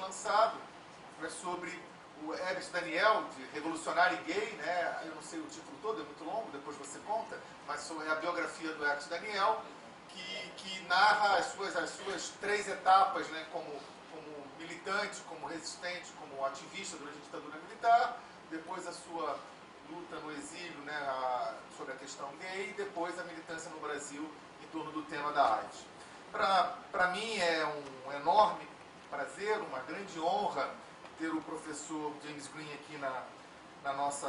lançado, é sobre o Herbert Daniel, de Revolucionário Gay, né? Eu não sei o título todo, é muito longo, depois você conta, mas é a biografia do Herbert Daniel, que narra as suas 3 etapas, né? Como militante, como resistente, como ativista durante a ditadura militar, depois a sua luta no exílio, né, sobre a questão gay, e depois a militância no Brasil em torno do tema da AIDS. Para mim é um enorme prazer, uma grande honra ter o professor James Green aqui na nossa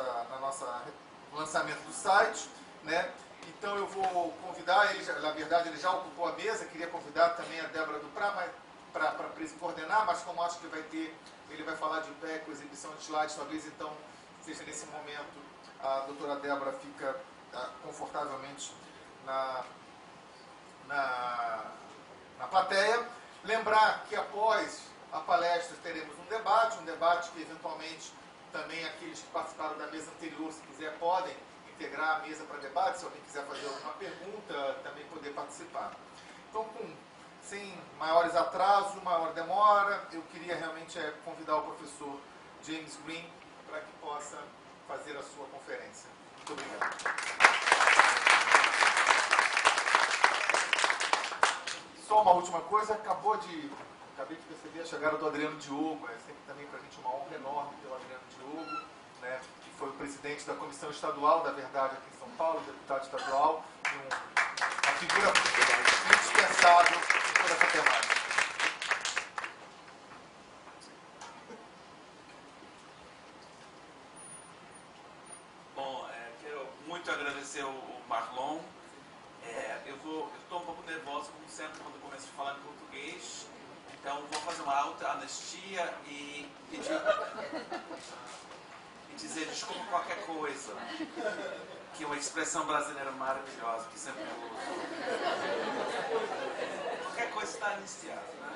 lançamento do site, né? Então eu vou convidar ele, na verdade ele já ocupou a mesa, queria convidar também a Débora Duprá, mas para coordenar, mas como acho que ele vai falar de pé com exibição de slides, talvez então seja nesse momento a doutora Débora fica confortavelmente na plateia. Lembrar que após a palestra teremos um debate que eventualmente também aqueles que participaram da mesa anterior, se quiser, podem integrar a mesa para debate, se alguém quiser fazer alguma pergunta, também poder participar. Então, sem maiores atrasos, maior demora, eu queria realmente convidar o professor James Green para que possa fazer a sua conferência. Muito obrigado. Só uma última coisa, acabei de perceber a chegada do Adriano Diogo, é sempre também para a gente uma honra enorme pelo Adriano Diogo, né, que foi o presidente da Comissão Estadual da Verdade aqui em São Paulo, deputado estadual, e uma figura indispensável em toda essa temática. Bom, quero muito agradecer o Marlon. Eu estou um pouco nervoso, como sempre, quando começo a falar em português. Então, vou fazer uma auto-anistia e dizer desculpa qualquer coisa, que é uma expressão brasileira maravilhosa, que sempre eu uso. Qualquer coisa está anistiada, né?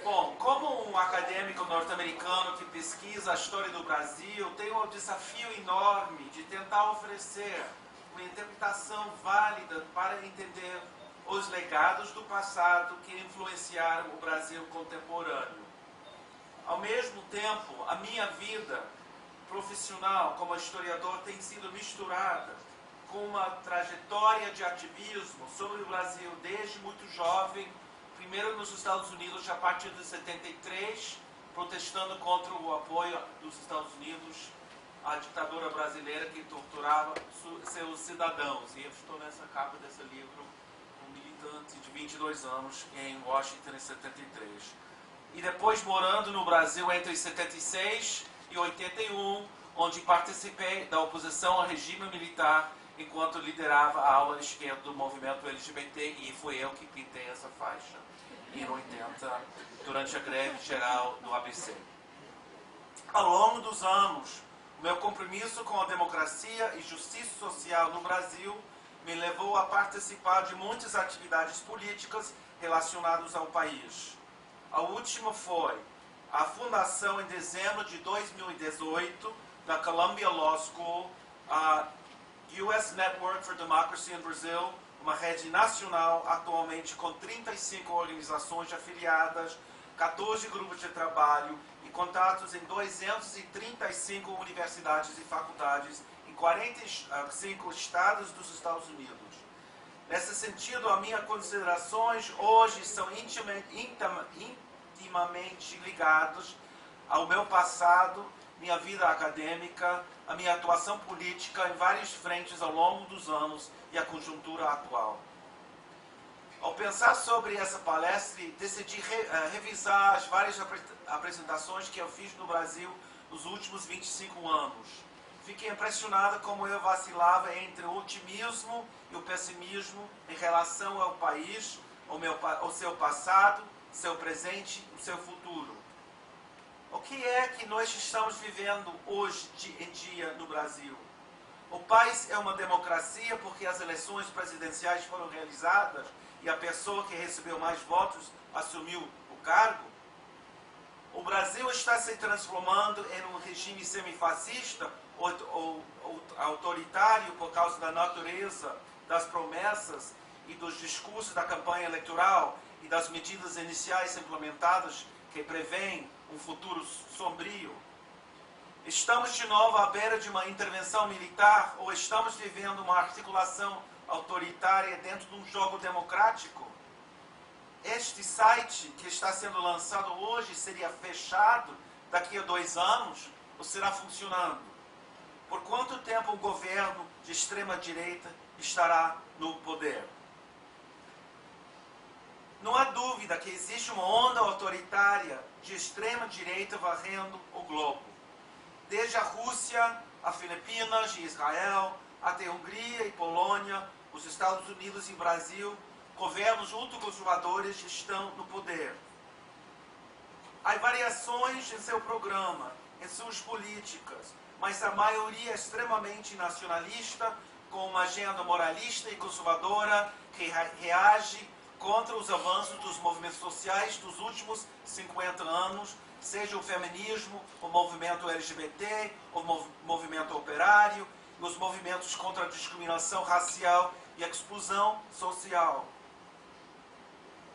Bom, como um acadêmico norte-americano que pesquisa a história do Brasil, tenho o desafio enorme de tentar oferecer uma interpretação válida para entender os legados do passado que influenciaram o Brasil contemporâneo. Ao mesmo tempo, a minha vida profissional como historiador tem sido misturada com uma trajetória de ativismo sobre o Brasil desde muito jovem, primeiro nos Estados Unidos, a partir de 73, protestando contra o apoio dos Estados Unidos à ditadura brasileira que torturava seus cidadãos. E eu estou nessa capa desse livro, um militante de 22 anos em Washington em 73. E depois morando no Brasil entre 76 e 81, onde participei da oposição ao regime militar enquanto liderava a ala esquerda do movimento LGBT, e fui eu que pintei essa faixa em 80, durante a greve geral do ABC. Ao longo dos anos, meu compromisso com a democracia e justiça social no Brasil me levou a participar de muitas atividades políticas relacionadas ao país. A última foi a fundação em dezembro de 2018 da Columbia Law School, a US Network for Democracy in Brazil, uma rede nacional atualmente com 35 organizações afiliadas, 14 grupos de trabalho e contatos em 235 universidades e faculdades em 45 estados dos Estados Unidos. Nesse sentido, as minhas considerações hoje são intimamente ligadas ao meu passado, minha vida acadêmica, a minha atuação política em várias frentes ao longo dos anos e a conjuntura atual. Ao pensar sobre essa palestra, decidi revisar as várias apresentações que eu fiz no Brasil nos últimos 25 anos. Fiquei impressionado como eu vacilava entre o otimismo e o pessimismo em relação ao país, ao seu passado, seu presente e seu futuro. O que é que nós estamos vivendo hoje em dia no Brasil? O país é uma democracia porque as eleições presidenciais foram realizadas e a pessoa que recebeu mais votos assumiu o cargo? O Brasil está se transformando em um regime semifascista ou autoritário por causa da natureza das promessas e dos discursos da campanha eleitoral e das medidas iniciais implementadas que prevêem um futuro sombrio? Estamos de novo à beira de uma intervenção militar ou estamos vivendo uma articulação autoritária dentro de um jogo democrático? Este site que está sendo lançado hoje seria fechado daqui a 2 anos ou será funcionando? Por quanto tempo o governo de extrema-direita estará no poder? Não há dúvida que existe uma onda autoritária de extrema-direita varrendo o globo. Desde a Rússia, a Filipinas e Israel, até a Hungria e Polônia, os Estados Unidos e Brasil, governos ultraconservadores estão no poder. Há variações em seu programa, em suas políticas, mas a maioria é extremamente nacionalista, com uma agenda moralista e conservadora que reage contra os avanços dos movimentos sociais dos últimos 50 anos, seja o feminismo, o movimento LGBT, o movimento operário, os movimentos contra a discriminação racial e a exclusão social.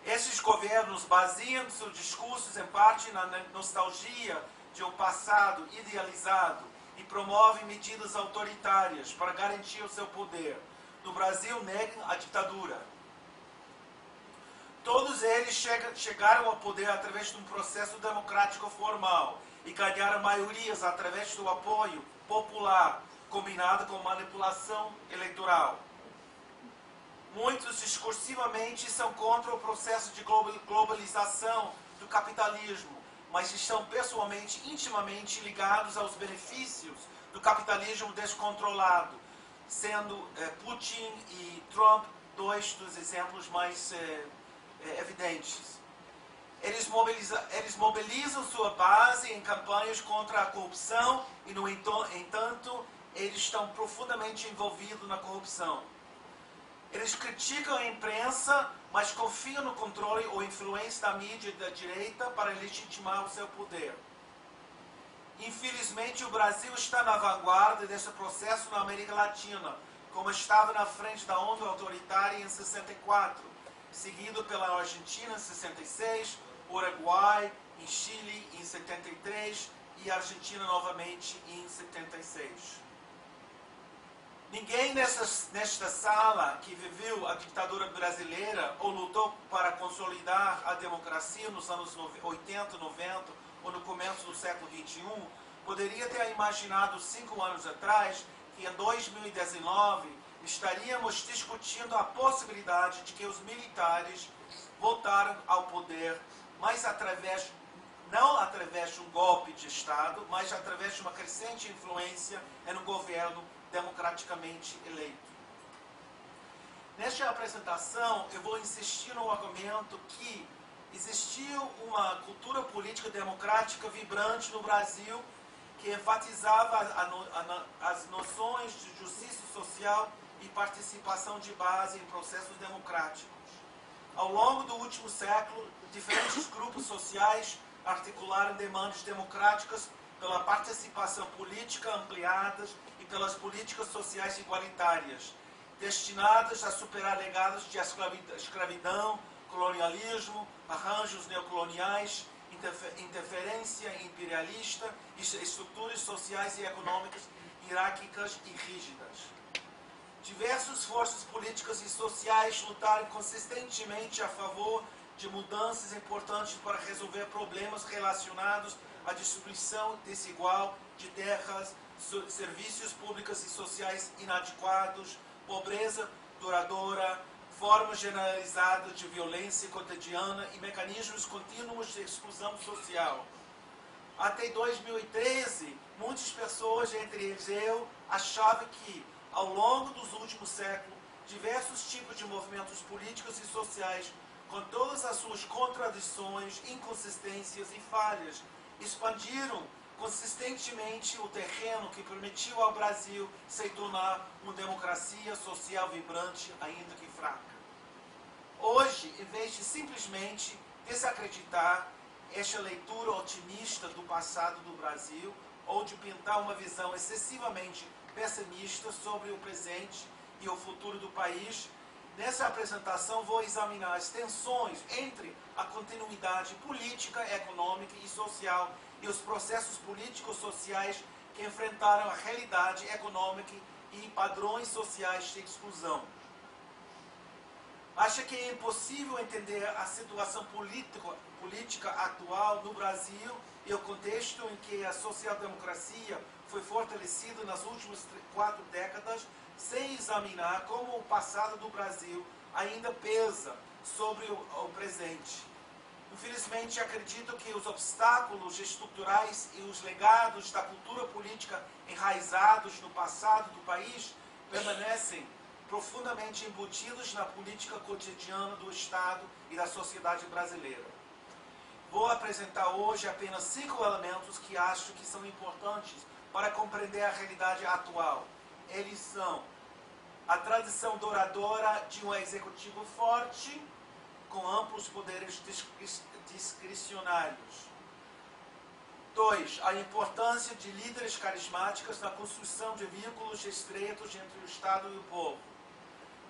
Esses governos baseiam seus discursos em parte na nostalgia de um passado idealizado e promovem medidas autoritárias para garantir o seu poder. No Brasil, negam a ditadura. Todos eles chegaram ao poder através de um processo democrático formal e ganharam maiorias através do apoio popular, combinado com manipulação eleitoral. Muitos discursivamente são contra o processo de globalização do capitalismo, mas estão pessoalmente, intimamente ligados aos benefícios do capitalismo descontrolado, sendo Putin e Trump 2 dos exemplos mais evidentes. Eles mobilizam sua base em campanhas contra a corrupção e, no entanto, eles estão profundamente envolvidos na corrupção. Eles criticam a imprensa, mas confiam no controle ou influência da mídia da direita para legitimar o seu poder. Infelizmente, o Brasil está na vanguarda desse processo na América Latina, como estava na frente da onda autoritária em 64, seguido pela Argentina em 66, Uruguai, em Chile em 73 e Argentina novamente em 76. Ninguém nesta sala que viveu a ditadura brasileira ou lutou para consolidar a democracia nos anos 80, 90 ou no começo do século XXI poderia ter imaginado 5 anos atrás que em 2019 estaríamos discutindo a possibilidade de que os militares voltaram ao poder, mas não através de um golpe de Estado, mas através de uma crescente influência em um governo democraticamente eleito. Nesta apresentação, eu vou insistir no argumento que existiu uma cultura política democrática vibrante no Brasil que enfatizava as noções de justiça social e participação de base em processos democráticos. Ao longo do último século, diferentes grupos sociais articularam demandas democráticas pela participação política ampliada e pelas políticas sociais igualitárias, destinadas a superar legados de escravidão, colonialismo, arranjos neocoloniais, interferência imperialista e estruturas sociais e econômicas hierárquicas e rígidas. Diversas forças políticas e sociais lutaram consistentemente a favor de mudanças importantes para resolver problemas relacionados à distribuição desigual de terras, serviços públicos e sociais inadequados, pobreza duradoura, formas generalizadas de violência cotidiana e mecanismos contínuos de exclusão social. Até 2013, muitas pessoas, entre eles eu, achavam que, ao longo dos últimos séculos, diversos tipos de movimentos políticos e sociais, com todas as suas contradições, inconsistências e falhas, expandiram consistentemente o terreno que permitiu ao Brasil se tornar uma democracia social vibrante, ainda que fraca. Hoje, em vez de simplesmente desacreditar esta leitura otimista do passado do Brasil, ou de pintar uma visão excessivamente pessimista sobre o presente e o futuro do país, Nessa apresentação vou examinar as tensões entre a continuidade política, econômica e social e os processos políticos sociais que enfrentaram a realidade econômica e padrões sociais de exclusão. Acho que é impossível entender a situação política atual no Brasil e o contexto em que a social-democracia foi fortalecida nas últimas 4 décadas sem examinar como o passado do Brasil ainda pesa sobre o presente. Infelizmente, acredito que os obstáculos estruturais e os legados da cultura política enraizados no passado do país permanecem profundamente embutidos na política cotidiana do Estado e da sociedade brasileira. Vou apresentar hoje apenas 5 elementos que acho que são importantes para compreender a realidade atual. Eles são a tradição douradora de um executivo forte, com amplos poderes discricionários. 2. A importância de líderes carismáticos na construção de vínculos estreitos entre o Estado e o povo.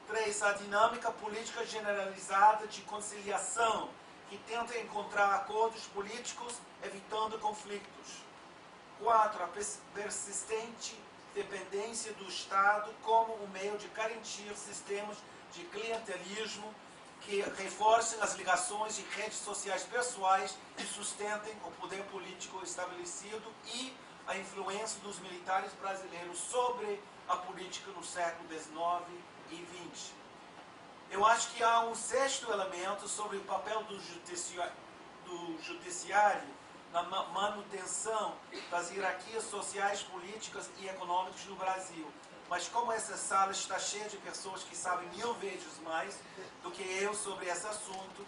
3. A dinâmica política generalizada de conciliação, que tenta encontrar acordos políticos, evitando conflitos. 4. A persistente dependência do Estado como um meio de garantir sistemas de clientelismo que reforcem as ligações de redes sociais pessoais e sustentem o poder político estabelecido e a influência dos militares brasileiros sobre a política no século XIX e XX. Eu acho que há um 6º elemento sobre o papel do judiciário na manutenção das hierarquias sociais, políticas e econômicas no Brasil. Mas como essa sala está cheia de pessoas que sabem 1000 vezes mais do que eu sobre esse assunto,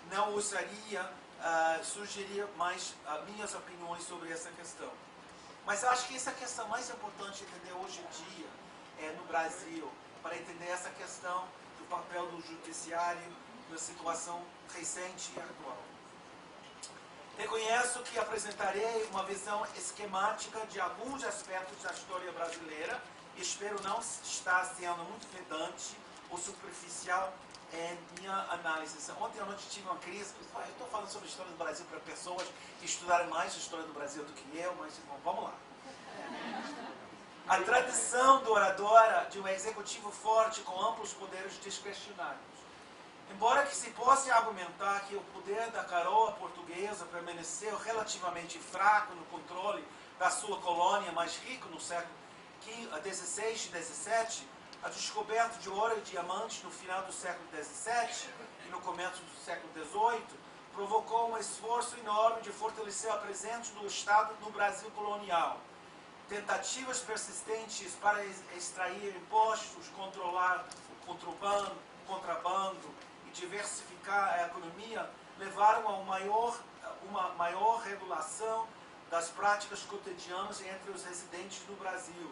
não usaria, sugerir mais minhas opiniões sobre essa questão. Mas acho que essa é a questão mais importante entender hoje em dia no Brasil, para entender essa questão do papel do judiciário na situação recente e atual. Reconheço que apresentarei uma visão esquemática de alguns aspectos da história brasileira e espero não estar sendo muito pedante ou superficial em minha análise. Ontem à noite tive uma crise, eu estou falando sobre a história do Brasil para pessoas que estudaram mais a história do Brasil do que eu, mas bom, vamos lá. A tradição douradora de um executivo forte com amplos poderes discricionários. Embora que se possa argumentar que o poder da coroa portuguesa permaneceu relativamente fraco no controle da sua colônia mais rica no século XVI e XVII, a descoberta de ouro e diamantes no final do século XVII e no começo do século XVIII provocou um esforço enorme de fortalecer a presença do Estado no Brasil colonial. Tentativas persistentes para extrair impostos, controlar o contrabando e diversificar a economia levaram a uma maior regulação das práticas cotidianas entre os residentes do Brasil.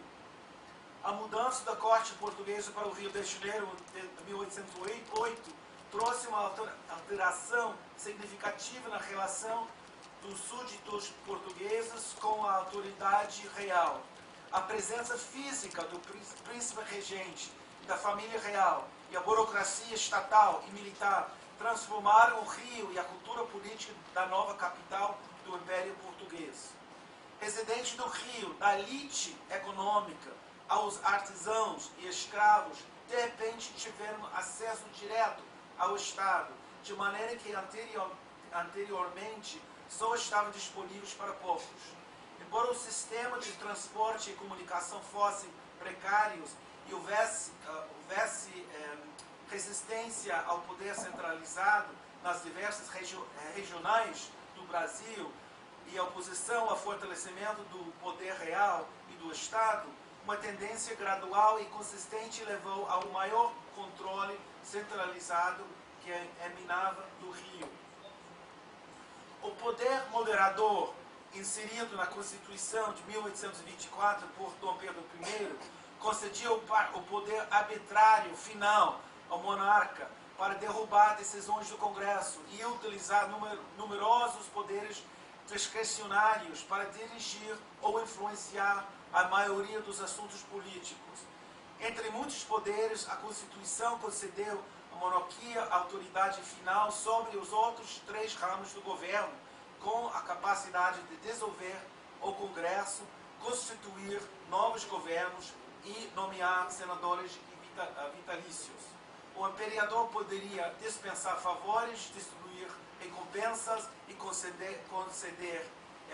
A mudança da corte portuguesa para o Rio de Janeiro em 1808 trouxe uma alteração significativa na relação dos súditos portugueses com a autoridade real. A presença física do príncipe regente, da família real e a burocracia estatal e militar transformaram o Rio e a cultura política da nova capital do Império Português. Residentes do Rio, da elite econômica, aos artesãos e escravos, de repente tiveram acesso direto ao Estado, de maneira que anteriormente só estavam disponíveis para poucos. Embora o sistema de transporte e comunicação fossem precários e houvesse resistência ao poder centralizado nas diversas regionais do Brasil e a oposição ao fortalecimento do poder real e do Estado, uma tendência gradual e consistente levou ao maior controle centralizado que emanava do Rio. O poder moderador, inserido na Constituição de 1824 por Dom Pedro I, concedia o poder arbitrário final ao monarca para derrubar decisões do Congresso e utilizar numerosos poderes discricionários para dirigir ou influenciar a maioria dos assuntos políticos. Entre muitos poderes, a Constituição concedeu monarquia, autoridade final sobre os outros 3 ramos do governo, com a capacidade de dissolver o Congresso, constituir novos governos e nomear senadores vitalícios. O imperador poderia dispensar favores, distribuir recompensas e conceder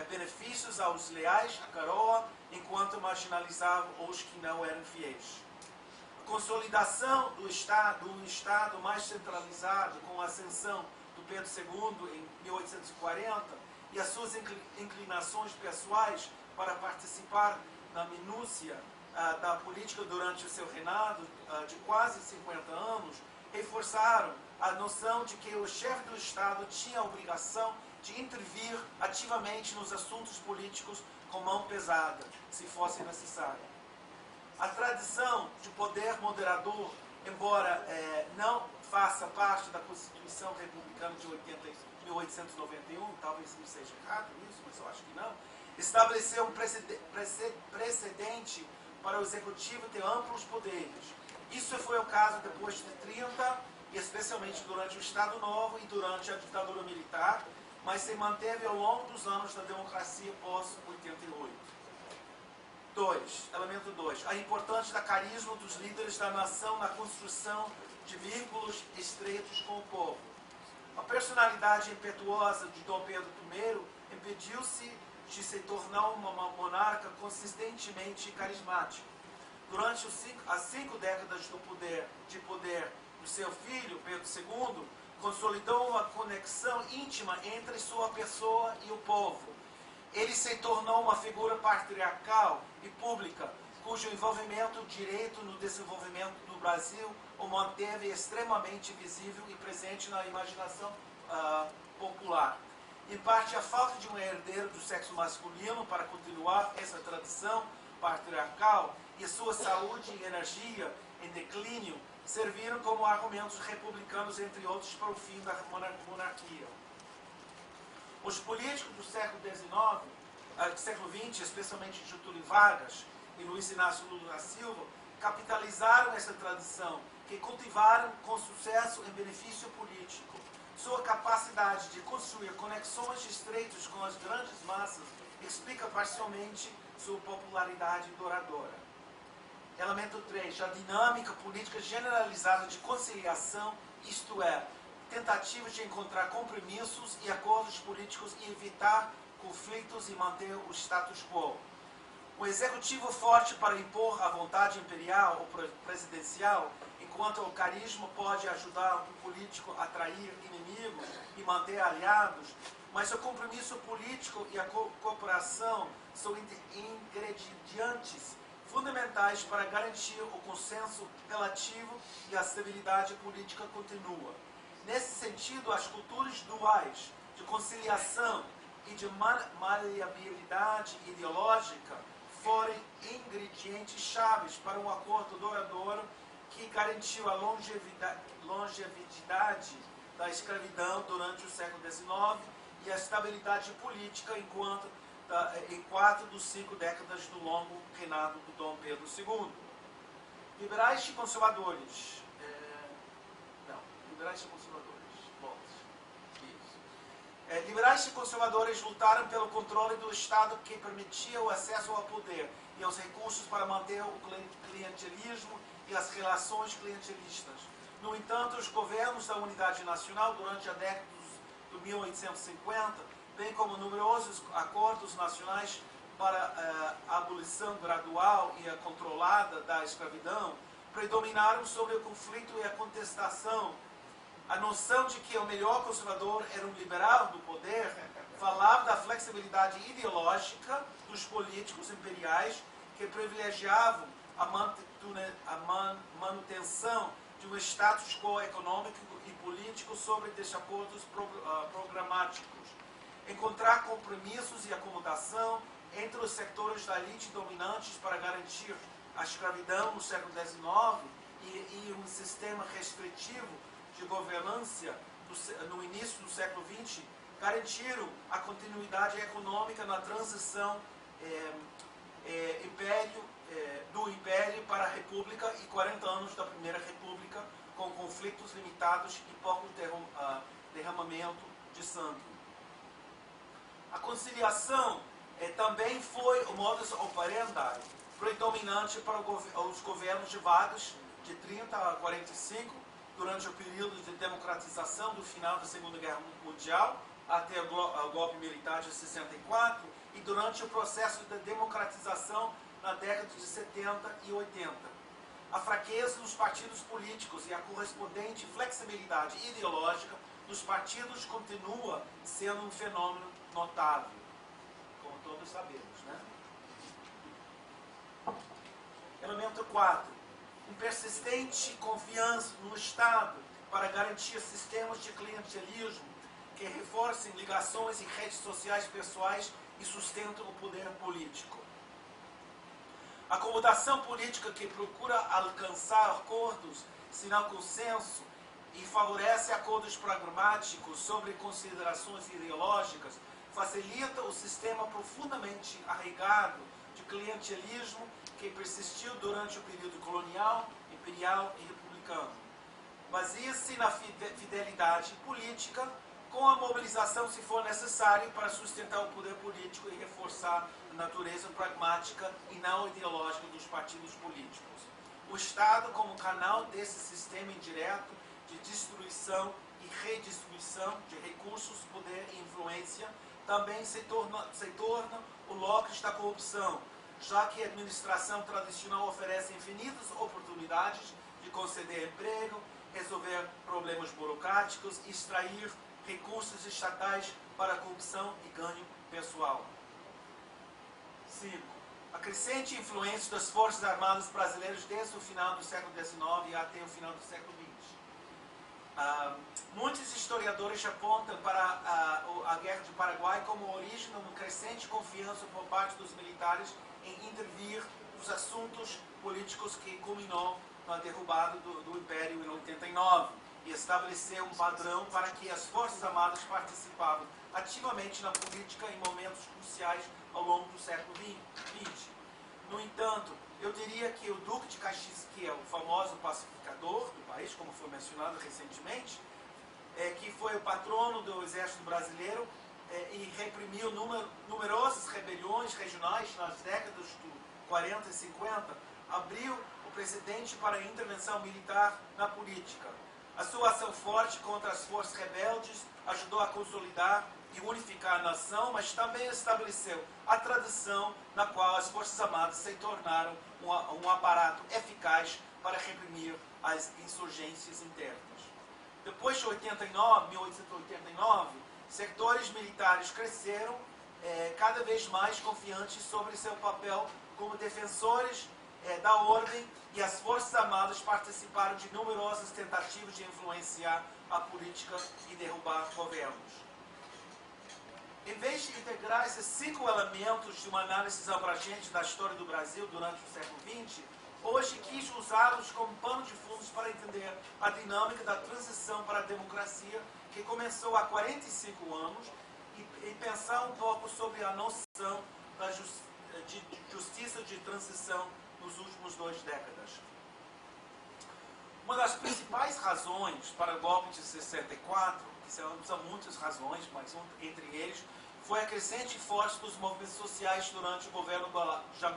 benefícios aos leais à coroa, enquanto marginalizava os que não eram fiéis. A consolidação do Estado, um Estado mais centralizado, com a ascensão do Pedro II em 1840 e as suas inclinações pessoais para participar na minúcia da política durante o seu reinado de quase 50 anos, reforçaram a noção de que o chefe do Estado tinha a obrigação de intervir ativamente nos assuntos políticos com mão pesada, se fosse necessário. A tradição de poder moderador, embora não faça parte da Constituição Republicana de 1891, talvez não seja errado isso, mas eu acho que não, estabeleceu um precedente para o Executivo ter amplos poderes. Isso foi o caso depois de 30, e especialmente durante o Estado Novo e durante a ditadura militar, mas se manteve ao longo dos anos da democracia pós-88. Elemento 2. A importância do carisma dos líderes da nação na construção de vínculos estreitos com o povo. A personalidade impetuosa de Dom Pedro I impediu-se de se tornar uma monarca consistentemente carismática. Durante as 5 décadas de poder do seu filho, Pedro II, consolidou uma conexão íntima entre sua pessoa e o povo. Ele se tornou uma figura patriarcal e pública, cujo envolvimento direto no desenvolvimento do Brasil o manteve extremamente visível e presente na imaginação popular. Em parte, a falta de um herdeiro do sexo masculino para continuar essa tradição patriarcal e sua saúde e energia em declínio serviram como argumentos republicanos, entre outros, para o fim da monarquia. Os políticos do século XX, especialmente Getúlio Vargas e Luiz Inácio Lula da Silva, capitalizaram essa tradição, que cultivaram com sucesso em benefício político. Sua capacidade de construir conexões estreitas com as grandes massas explica parcialmente sua popularidade duradoura. Elemento 3. A dinâmica política generalizada de conciliação, isto é, tentativas de encontrar compromissos e acordos políticos e evitar conflitos e manter o status quo. O executivo forte para impor a vontade imperial ou presidencial, enquanto o carisma pode ajudar o político a atrair inimigos e manter aliados, mas o compromisso político e a cooperação são ingredientes fundamentais para garantir o consenso relativo e a estabilidade política contínua. Nesse sentido, as culturas duais de conciliação e de maleabilidade ideológica foram ingredientes chaves para um acordo duradouro que garantiu a longevidade da escravidão durante o século XIX e a estabilidade política em 4 dos 5 décadas do longo reinado do Dom Pedro II. Liberais e conservadores. Liberais e conservadores. Liberais e conservadores lutaram pelo controle do Estado que permitia o acesso ao poder e aos recursos para manter o clientelismo e as relações clientelistas. No entanto, os governos da Unidade Nacional durante a década de 1850, bem como numerosos acordos nacionais para a abolição gradual e a controlada da escravidão, predominaram sobre o conflito e a contestação. A noção de que o melhor conservador era um liberal do poder falava da flexibilidade ideológica dos políticos imperiais que privilegiavam a manutenção de um status quo econômico e político sobre desacordos programáticos. Encontrar compromissos e acomodação entre os setores da elite dominantes para garantir a escravidão no século XIX e um sistema restritivo de governança no início do século XX garantiram a continuidade econômica na transição do Império para a República e 40 anos da Primeira República, com conflitos limitados e pouco derramamento de sangue. A conciliação também foi o modus operandi predominante para os governos de Vargas de 30 a 45, durante o período de democratização do final da Segunda Guerra Mundial até o golpe militar de 64 e durante o processo de democratização na década de 70 e 80. A fraqueza dos partidos políticos e a correspondente flexibilidade ideológica dos partidos continua sendo um fenômeno notável, como todos sabemos, né? Elemento 4. Um persistente confiança no Estado para garantir sistemas de clientelismo que reforcem ligações e redes sociais pessoais e sustentam o poder político. A acomodação política que procura alcançar acordos, se não consenso, e favorece acordos pragmáticos sobre considerações ideológicas, facilita o sistema profundamente arraigado de clientelismo que persistiu durante o período colonial, imperial e republicano. Baseia-se na fidelidade política, com a mobilização, se for necessário, para sustentar o poder político e reforçar a natureza pragmática e não ideológica dos partidos políticos. O Estado, como canal desse sistema indireto de distribuição e redistribuição de recursos, poder e influência, também se torna o locus da corrupção, já que a administração tradicional oferece infinitas oportunidades de conceder emprego, resolver problemas burocráticos e extrair recursos estatais para a corrupção e ganho pessoal. 5. A crescente influência das Forças Armadas brasileiras desde o final do século XIX e até o final do século XX. Muitos historiadores apontam para a Guerra do Paraguai como origem de uma crescente confiança por parte dos militares em intervir nos assuntos políticos que culminou na derrubada do Império em 89 e estabeleceu um padrão para que as Forças Armadas participavam ativamente na política em momentos cruciais ao longo do século XX. No entanto, eu diria que o Duque de Caxias, que é o famoso pacificador do país, como foi mencionado recentemente, que foi o patrono do Exército Brasileiro e reprimiu numerosas rebeliões regionais nas décadas de 40 e 50, abriu o precedente para a intervenção militar na política. A sua ação forte contra as forças rebeldes ajudou a consolidar e unificar a nação, mas também estabeleceu a tradição na qual as Forças Armadas se tornaram um aparato eficaz para reprimir as insurgências internas. Depois de 1889, setores militares cresceram cada vez mais confiantes sobre seu papel como defensores da ordem, e as Forças Armadas participaram de numerosas tentativas de influenciar a política e derrubar governos. Em vez de integrar esses 5 elementos de uma análise abrangente da história do Brasil durante o século XX, hoje quis usá-los como pano de fundo para entender a dinâmica da transição para a democracia que começou há 45 anos e pensar um pouco sobre a noção de justiça de transição nos últimos 2 décadas. Uma das principais razões para o golpe de 64, que são muitas razões, mas entre eles, foi a crescente força dos movimentos sociais durante o governo João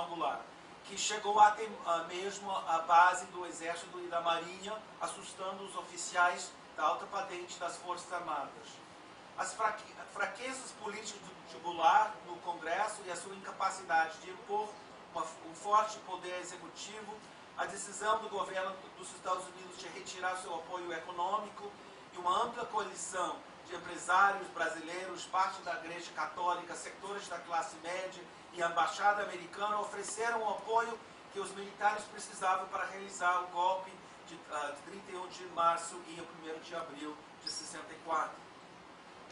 Goulart, que chegou a ter mesmo a base do Exército e da Marinha, assustando os oficiais da alta patente das Forças Armadas. As fraquezas políticas de Goulart no Congresso e a sua incapacidade de impor um forte poder executivo, a decisão do governo dos Estados Unidos de retirar seu apoio econômico e uma ampla coalição de empresários brasileiros, parte da Igreja Católica, setores da classe média e a Embaixada Americana ofereceram o apoio que os militares precisavam para realizar o golpe de 31 de março e 1º de abril de 64.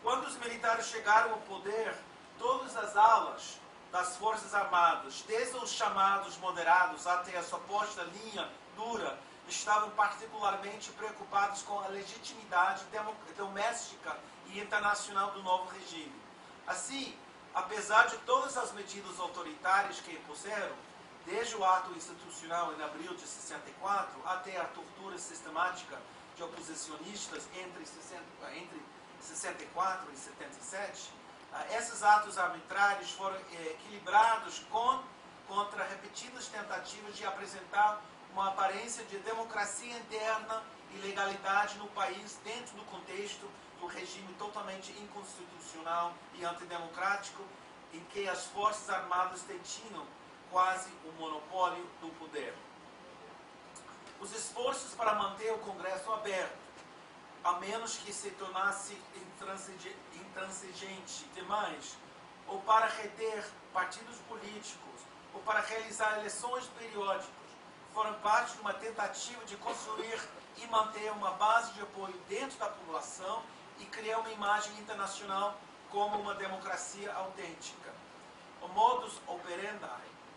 Quando os militares chegaram ao poder, todas as alas das Forças Armadas, desde os chamados moderados até a suposta linha dura, estavam particularmente preocupados com a legitimidade doméstica e internacional do novo regime. Assim, apesar de todas as medidas autoritárias que impuseram, desde o ato institucional em abril de 64 até a tortura sistemática de oposicionistas entre 64 e 77, esses atos arbitrários foram equilibrados contra repetidas tentativas de apresentar uma aparência de democracia interna e legalidade no país dentro do contexto do regime totalmente inconstitucional e antidemocrático em que as forças armadas detinham quase o monopólio do poder. Os esforços para manter o Congresso aberto, a menos que se tornasse intransigente demais, ou para reter partidos políticos, ou para realizar eleições periódicas, foram parte de uma tentativa de construir e manter uma base de apoio dentro da população e criar uma imagem internacional como uma democracia autêntica. O modus operandi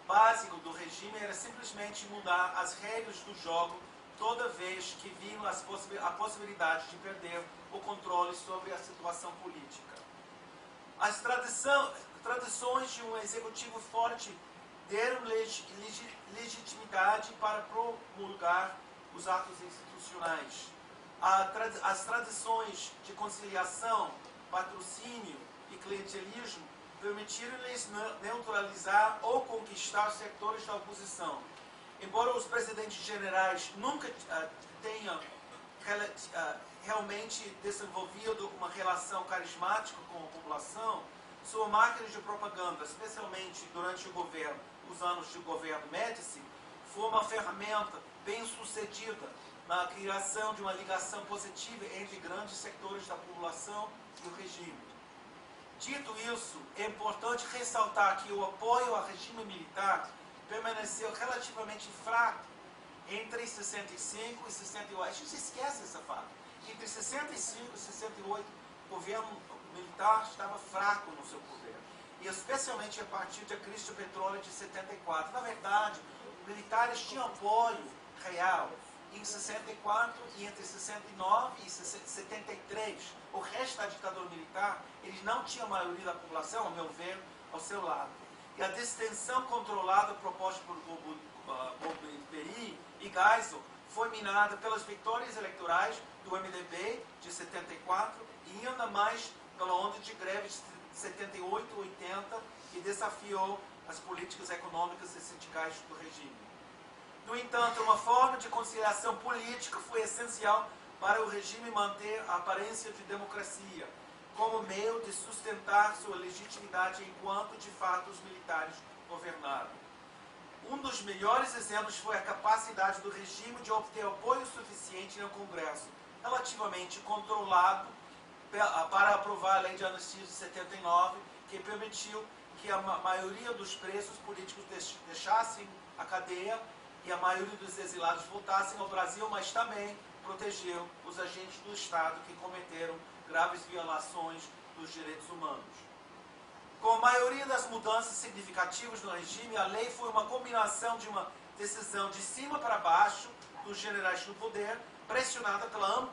básico do regime era simplesmente mudar as regras do jogo toda vez que viam a possibilidade de perder o controle sobre a situação política. As tradições de um executivo forte deram legitimidade para promulgar os atos institucionais. As tradições de conciliação, patrocínio e clientelismo permitiram-lhes neutralizar ou conquistar setores da oposição. Embora os presidentes generais nunca tenham realmente desenvolvido uma relação carismática com a população, sua máquina de propaganda, especialmente durante os anos de governo Médici, foi uma ferramenta bem-sucedida na criação de uma ligação positiva entre grandes setores da população e o regime. Dito isso, é importante ressaltar que o apoio ao regime militar permaneceu relativamente fraco entre 65 e 68. A gente esquece essa fato. Entre 65 e 68, o governo militar estava fraco no seu poder. E especialmente a partir da crise do petróleo de 74. Na verdade, os militares tinham apoio real em 64 e entre 69 e 73. O resto da ditadura militar, eles não tinham a maioria da população, ao meu ver, ao seu lado. E a distensão controlada proposta por Boberi e Geisel foi minada pelas vitórias eleitorais do MDB de 74 e ainda mais pela onda de greve de 78 e 80 que desafiou as políticas econômicas e sindicais do regime. No entanto, uma forma de conciliação política foi essencial para o regime manter a aparência de democracia, como meio de sustentar sua legitimidade enquanto, de fato, os militares governaram. Um dos melhores exemplos foi a capacidade do regime de obter apoio suficiente no Congresso, relativamente controlado, para aprovar a Lei de Anistia de 79, que permitiu que a maioria dos presos políticos deixassem a cadeia e a maioria dos exilados voltassem ao Brasil, mas também protegeu os agentes do Estado que cometeram graves violações dos direitos humanos. Com a maioria das mudanças significativas no regime, a lei foi uma combinação de uma decisão de cima para baixo dos generais no poder, pressionada pela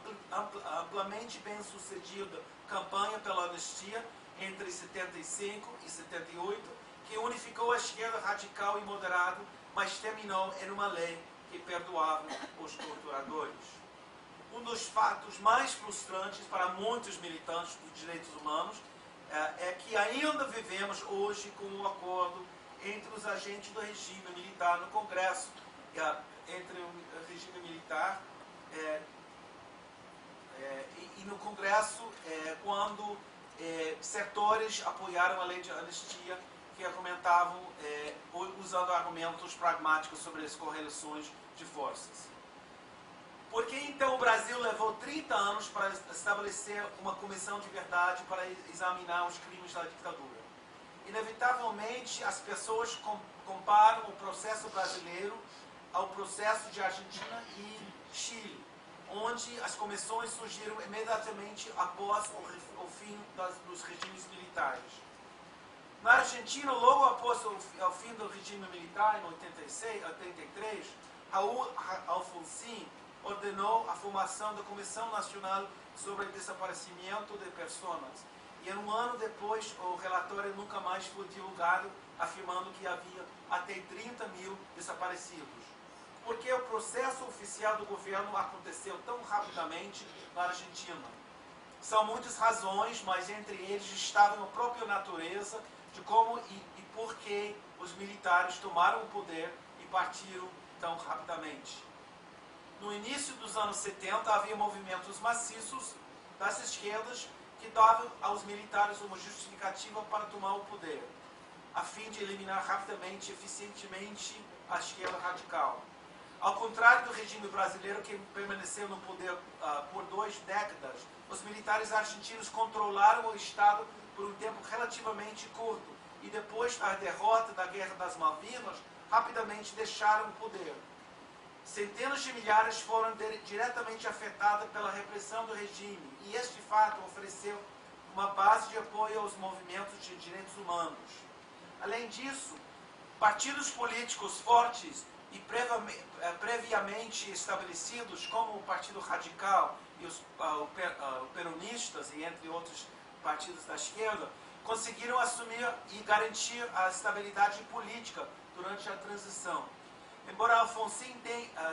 amplamente bem-sucedida campanha pela anistia entre 75 e 78, que unificou a esquerda radical e moderada, mas terminou em uma lei que perdoava os torturadores. Um dos fatos mais frustrantes para muitos militantes dos direitos humanos é que ainda vivemos hoje com um acordo entre os agentes do regime militar no Congresso, entre o regime militar e no Congresso, quando setores apoiaram a lei de anistia, que argumentavam, usando argumentos pragmáticos sobre as correlações de forças. Por que então o Brasil levou 30 anos para estabelecer uma comissão de verdade para examinar os crimes da ditadura? Inevitavelmente, as pessoas comparam o processo brasileiro ao processo de Argentina e Chile, onde as comissões surgiram imediatamente após o fim dos regimes militares. Na Argentina, logo após o fim do regime militar, em 83, Raul Alfonsín ordenou a formação da Comissão Nacional sobre o Desaparecimento de Pessoas, E um ano depois, o relatório nunca mais foi divulgado, afirmando que havia até 30 mil desaparecidos. Porque o processo oficial do governo aconteceu tão rapidamente na Argentina? São muitas razões, mas entre eles estava a própria natureza de como e por que os militares tomaram o poder e partiram tão rapidamente. No início dos anos 70, havia movimentos maciços das esquerdas que davam aos militares uma justificativa para tomar o poder, a fim de eliminar rapidamente e eficientemente a esquerda radical. Ao contrário do regime brasileiro, que permaneceu no poder por 2 décadas, os militares argentinos controlaram o Estado por um tempo relativamente curto e depois da derrota da Guerra das Malvinas, rapidamente deixaram o poder. Centenas de milhares foram diretamente afetadas pela repressão do regime e este fato ofereceu uma base de apoio aos movimentos de direitos humanos. Além disso, partidos políticos fortes e previamente estabelecidos, como o Partido Radical e os peronistas, e entre outros partidos da esquerda, conseguiram assumir e garantir a estabilidade política durante a transição. Embora Alfonsín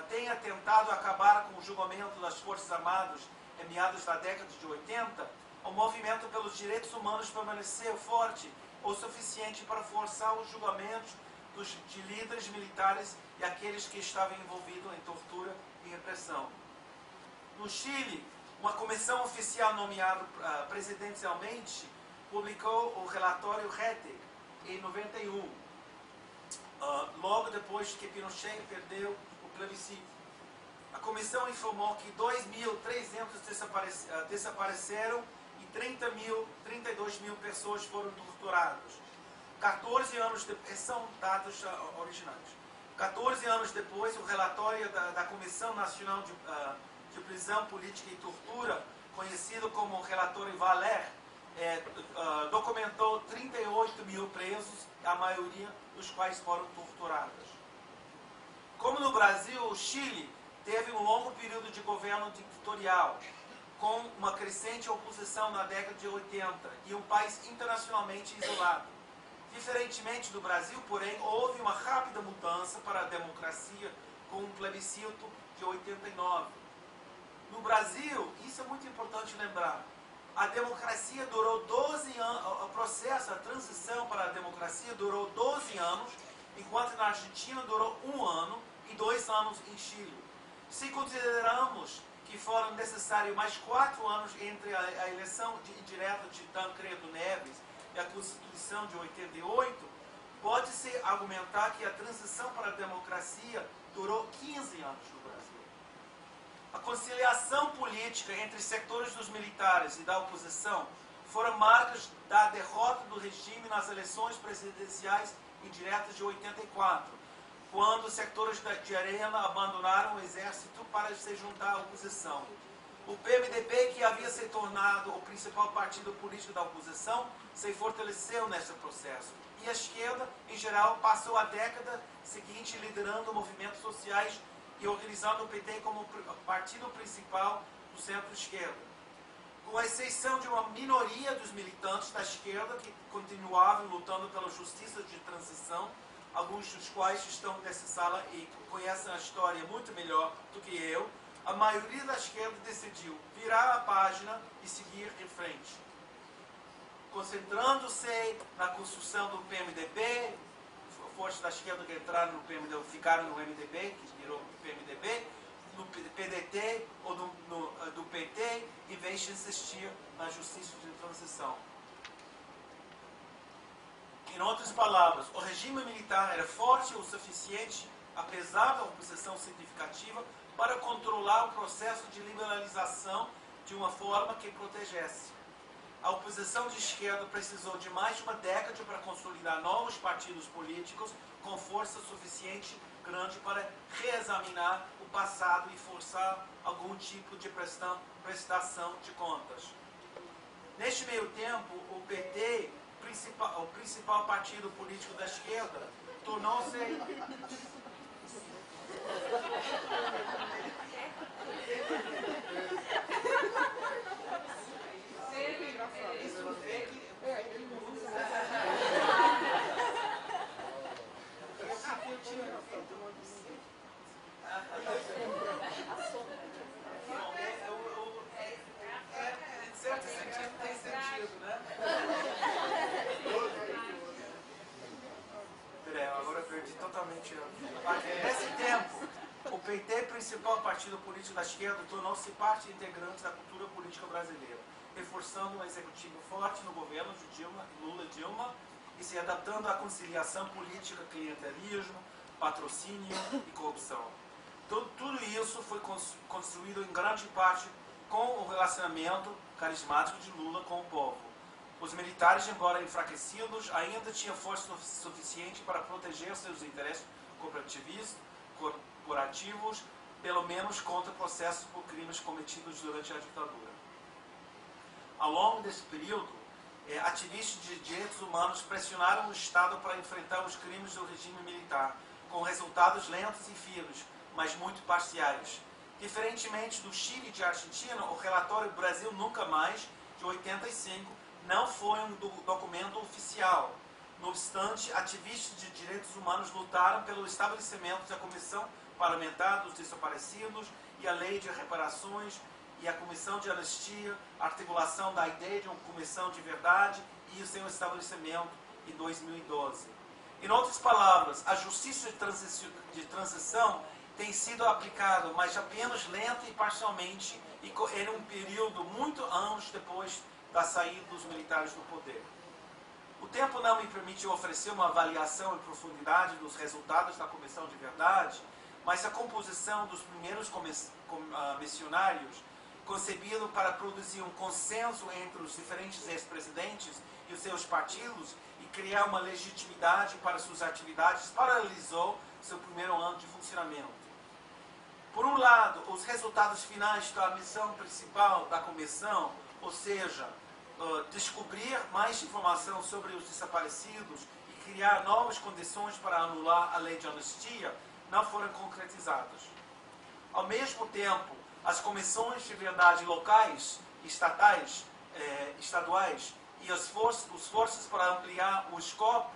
tenha tentado acabar com o julgamento das Forças Armadas em meados da década de 80, o movimento pelos direitos humanos permaneceu forte o suficiente para forçar os julgamentos de líderes militares e aqueles que estavam envolvidos em tortura e repressão. No Chile, uma comissão oficial nomeada presidencialmente publicou o relatório RETEC em 91, logo depois que Pinochet perdeu o plebiscito. A comissão informou que 2.300 desapareceram e 32 mil pessoas foram torturadas. 14 anos depois, são dados originais. 14 anos depois, o relatório da Comissão Nacional de Prisão Política e Tortura, conhecido como relatório Valer, documentou 38 mil presos, a maioria dos quais foram torturados. Como no Brasil, o Chile teve um longo período de governo ditatorial, com uma crescente oposição na década de 80 e um país internacionalmente isolado. Diferentemente do Brasil, porém, houve uma rápida mudança para a democracia com um plebiscito de 89. No Brasil, isso é muito importante lembrar, a democracia durou 12 anos, o processo, a transição para a democracia durou 12 anos, enquanto na Argentina durou 1 ano e 2 anos em Chile. Se consideramos que foram necessários mais 4 anos entre a eleição indireta de Tancredo Neves e a Constituição de 88, pode-se argumentar que a transição para a democracia durou 15 anos no Brasil. A conciliação política entre setores dos militares e da oposição foram marcas da derrota do regime nas eleições presidenciais indiretas de 84, quando os setores de Arena abandonaram o exército para se juntar à oposição. O PMDB, que havia se tornado o principal partido político da oposição, se fortaleceu nesse processo. E a esquerda, em geral, passou a década seguinte liderando movimentos sociais e organizando o PT como partido principal do centro-esquerda. Com exceção de uma minoria dos militantes da esquerda que continuavam lutando pela justiça de transição, alguns dos quais estão nessa sala e conhecem a história muito melhor do que eu, a maioria da esquerda decidiu virar a página e seguir em frente. Concentrando-se na construção do PMDB, forças da esquerda que entraram no PMDB, ficaram no MDB, que virou PMDB, no PDT ou do PT, em vez de insistir na justiça de transição. Em outras palavras, o regime militar era forte o suficiente, apesar da oposição significativa, para controlar o processo de liberalização de uma forma que protegesse. A oposição de esquerda precisou de mais de uma década para consolidar novos partidos políticos com força suficiente grande para reexaminar o passado e forçar algum tipo de prestação de contas. Neste meio tempo, o PT, o principal partido político da esquerda, tornou-se Nesse tempo, o PT, principal partido político da esquerda, tornou-se parte integrante da cultura política brasileira, reforçando um executivo forte no governo de Lula e Dilma e se adaptando à conciliação política, clientelismo, patrocínio e corrupção. Tudo isso foi construído em grande parte com o relacionamento carismático de Lula com o povo. Os militares, embora enfraquecidos, ainda tinham força suficiente para proteger seus interesses corporativos, pelo menos contra processos por crimes cometidos durante a ditadura. Ao longo desse período, ativistas de direitos humanos pressionaram o Estado para enfrentar os crimes do regime militar, com resultados lentos e firmes, mas muito parciais. Diferentemente do Chile e de Argentina, o relatório Brasil Nunca Mais, de 85, não foi um documento oficial. No obstante, ativistas de direitos humanos lutaram pelo estabelecimento da Comissão Parlamentar dos Desaparecidos e a Lei de Reparações e a Comissão de Anistia, a articulação da ideia de uma Comissão de Verdade e o seu estabelecimento em 2012. Em outras palavras, a justiça de transição tem sido aplicada, mas apenas lenta e parcialmente, e em um período muito anos depois da saída dos militares do poder. O tempo não me permite oferecer uma avaliação em profundidade dos resultados da Comissão de Verdade, mas a composição dos primeiros missionários, concebido para produzir um consenso entre os diferentes ex-presidentes e os seus partidos e criar uma legitimidade para suas atividades, paralisou seu primeiro ano de funcionamento. Por um lado, os resultados finais da missão principal da comissão, ou seja, descobrir mais informação sobre os desaparecidos e criar novas condições para anular a lei de anistia, não foram concretizadas. Ao mesmo tempo, as comissões de verdade locais, estaduais e as forças para ampliar o escopo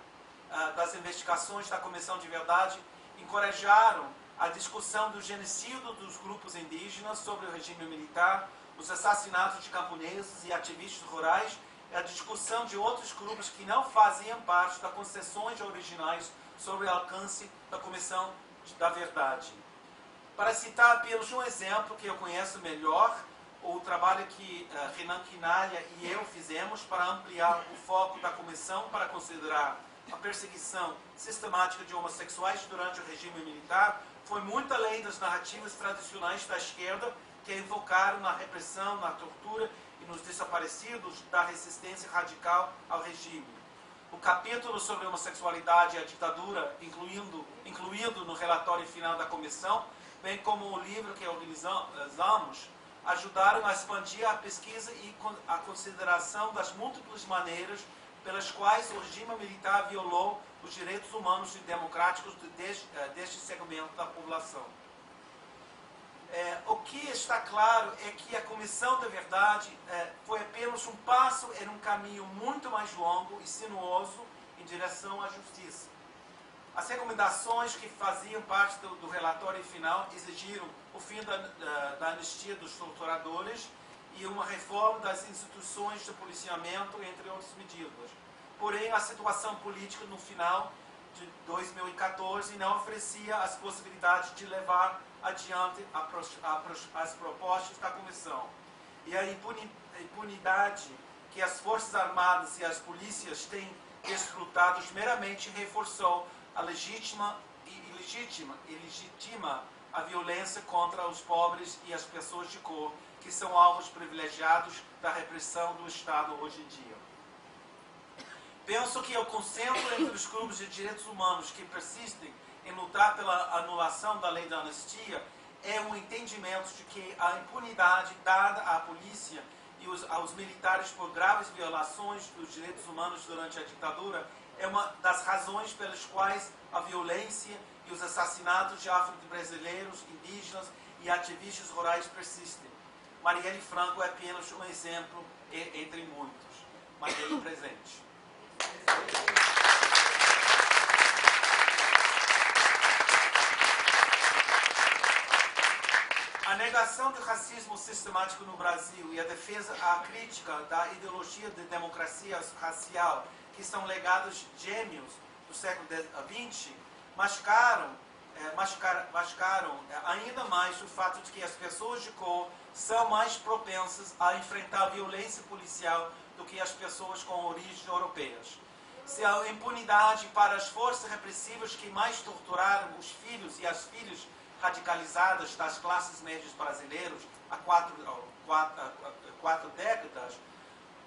das investigações da Comissão de Verdade encorajaram a discussão do genocídio dos grupos indígenas sobre o regime militar, os assassinatos de camponeses e ativistas rurais e a discussão de outros grupos que não faziam parte das concessões originais sobre o alcance da Comissão da Verdade. Para citar apenas um exemplo que eu conheço melhor, o trabalho que Renan Quinalha e eu fizemos para ampliar o foco da comissão para considerar a perseguição sistemática de homossexuais durante o regime militar foi muito além das narrativas tradicionais da esquerda que invocaram na repressão, na tortura e nos desaparecidos da resistência radical ao regime. O capítulo sobre homossexualidade e a ditadura, incluído no relatório final da comissão, bem como o livro que organizamos, ajudaram a expandir a pesquisa e a consideração das múltiplas maneiras pelas quais o regime militar violou os direitos humanos e democráticos deste segmento da população. O que está claro é que a Comissão da Verdade foi apenas um passo em um caminho muito mais longo e sinuoso em direção à justiça. As recomendações que faziam parte do relatório final exigiram o fim da anistia dos torturadores e uma reforma das instituições de policiamento, entre outras medidas. Porém, a situação política no final de 2014 não oferecia as possibilidades de levar adiante as propostas da comissão. E a impunidade que as Forças Armadas e as polícias têm desfrutado meramente reforçou a legitima a violência contra os pobres e as pessoas de cor, que são alvos privilegiados da repressão do Estado hoje em dia. Penso que o consenso entre os grupos de direitos humanos que persistem em lutar pela anulação da lei da anistia é um entendimento de que a impunidade dada à polícia e aos militares por graves violações dos direitos humanos durante a ditadura é uma das razões pelas quais a violência e os assassinatos de afro-brasileiros, indígenas e ativistas rurais persistem. Marielle Franco é apenas um exemplo entre muitos. Marielle presente. A negação do racismo sistemático no Brasil e a defesa, a crítica da ideologia de democracia racial, que são legados gêmeos do século XX, mascaram ainda mais o fato de que as pessoas de cor são mais propensas a enfrentar violência policial do que as pessoas com origens europeias. Se a impunidade para as forças repressivas que mais torturaram os filhos e as filhas radicalizadas das classes médias brasileiras há quatro décadas,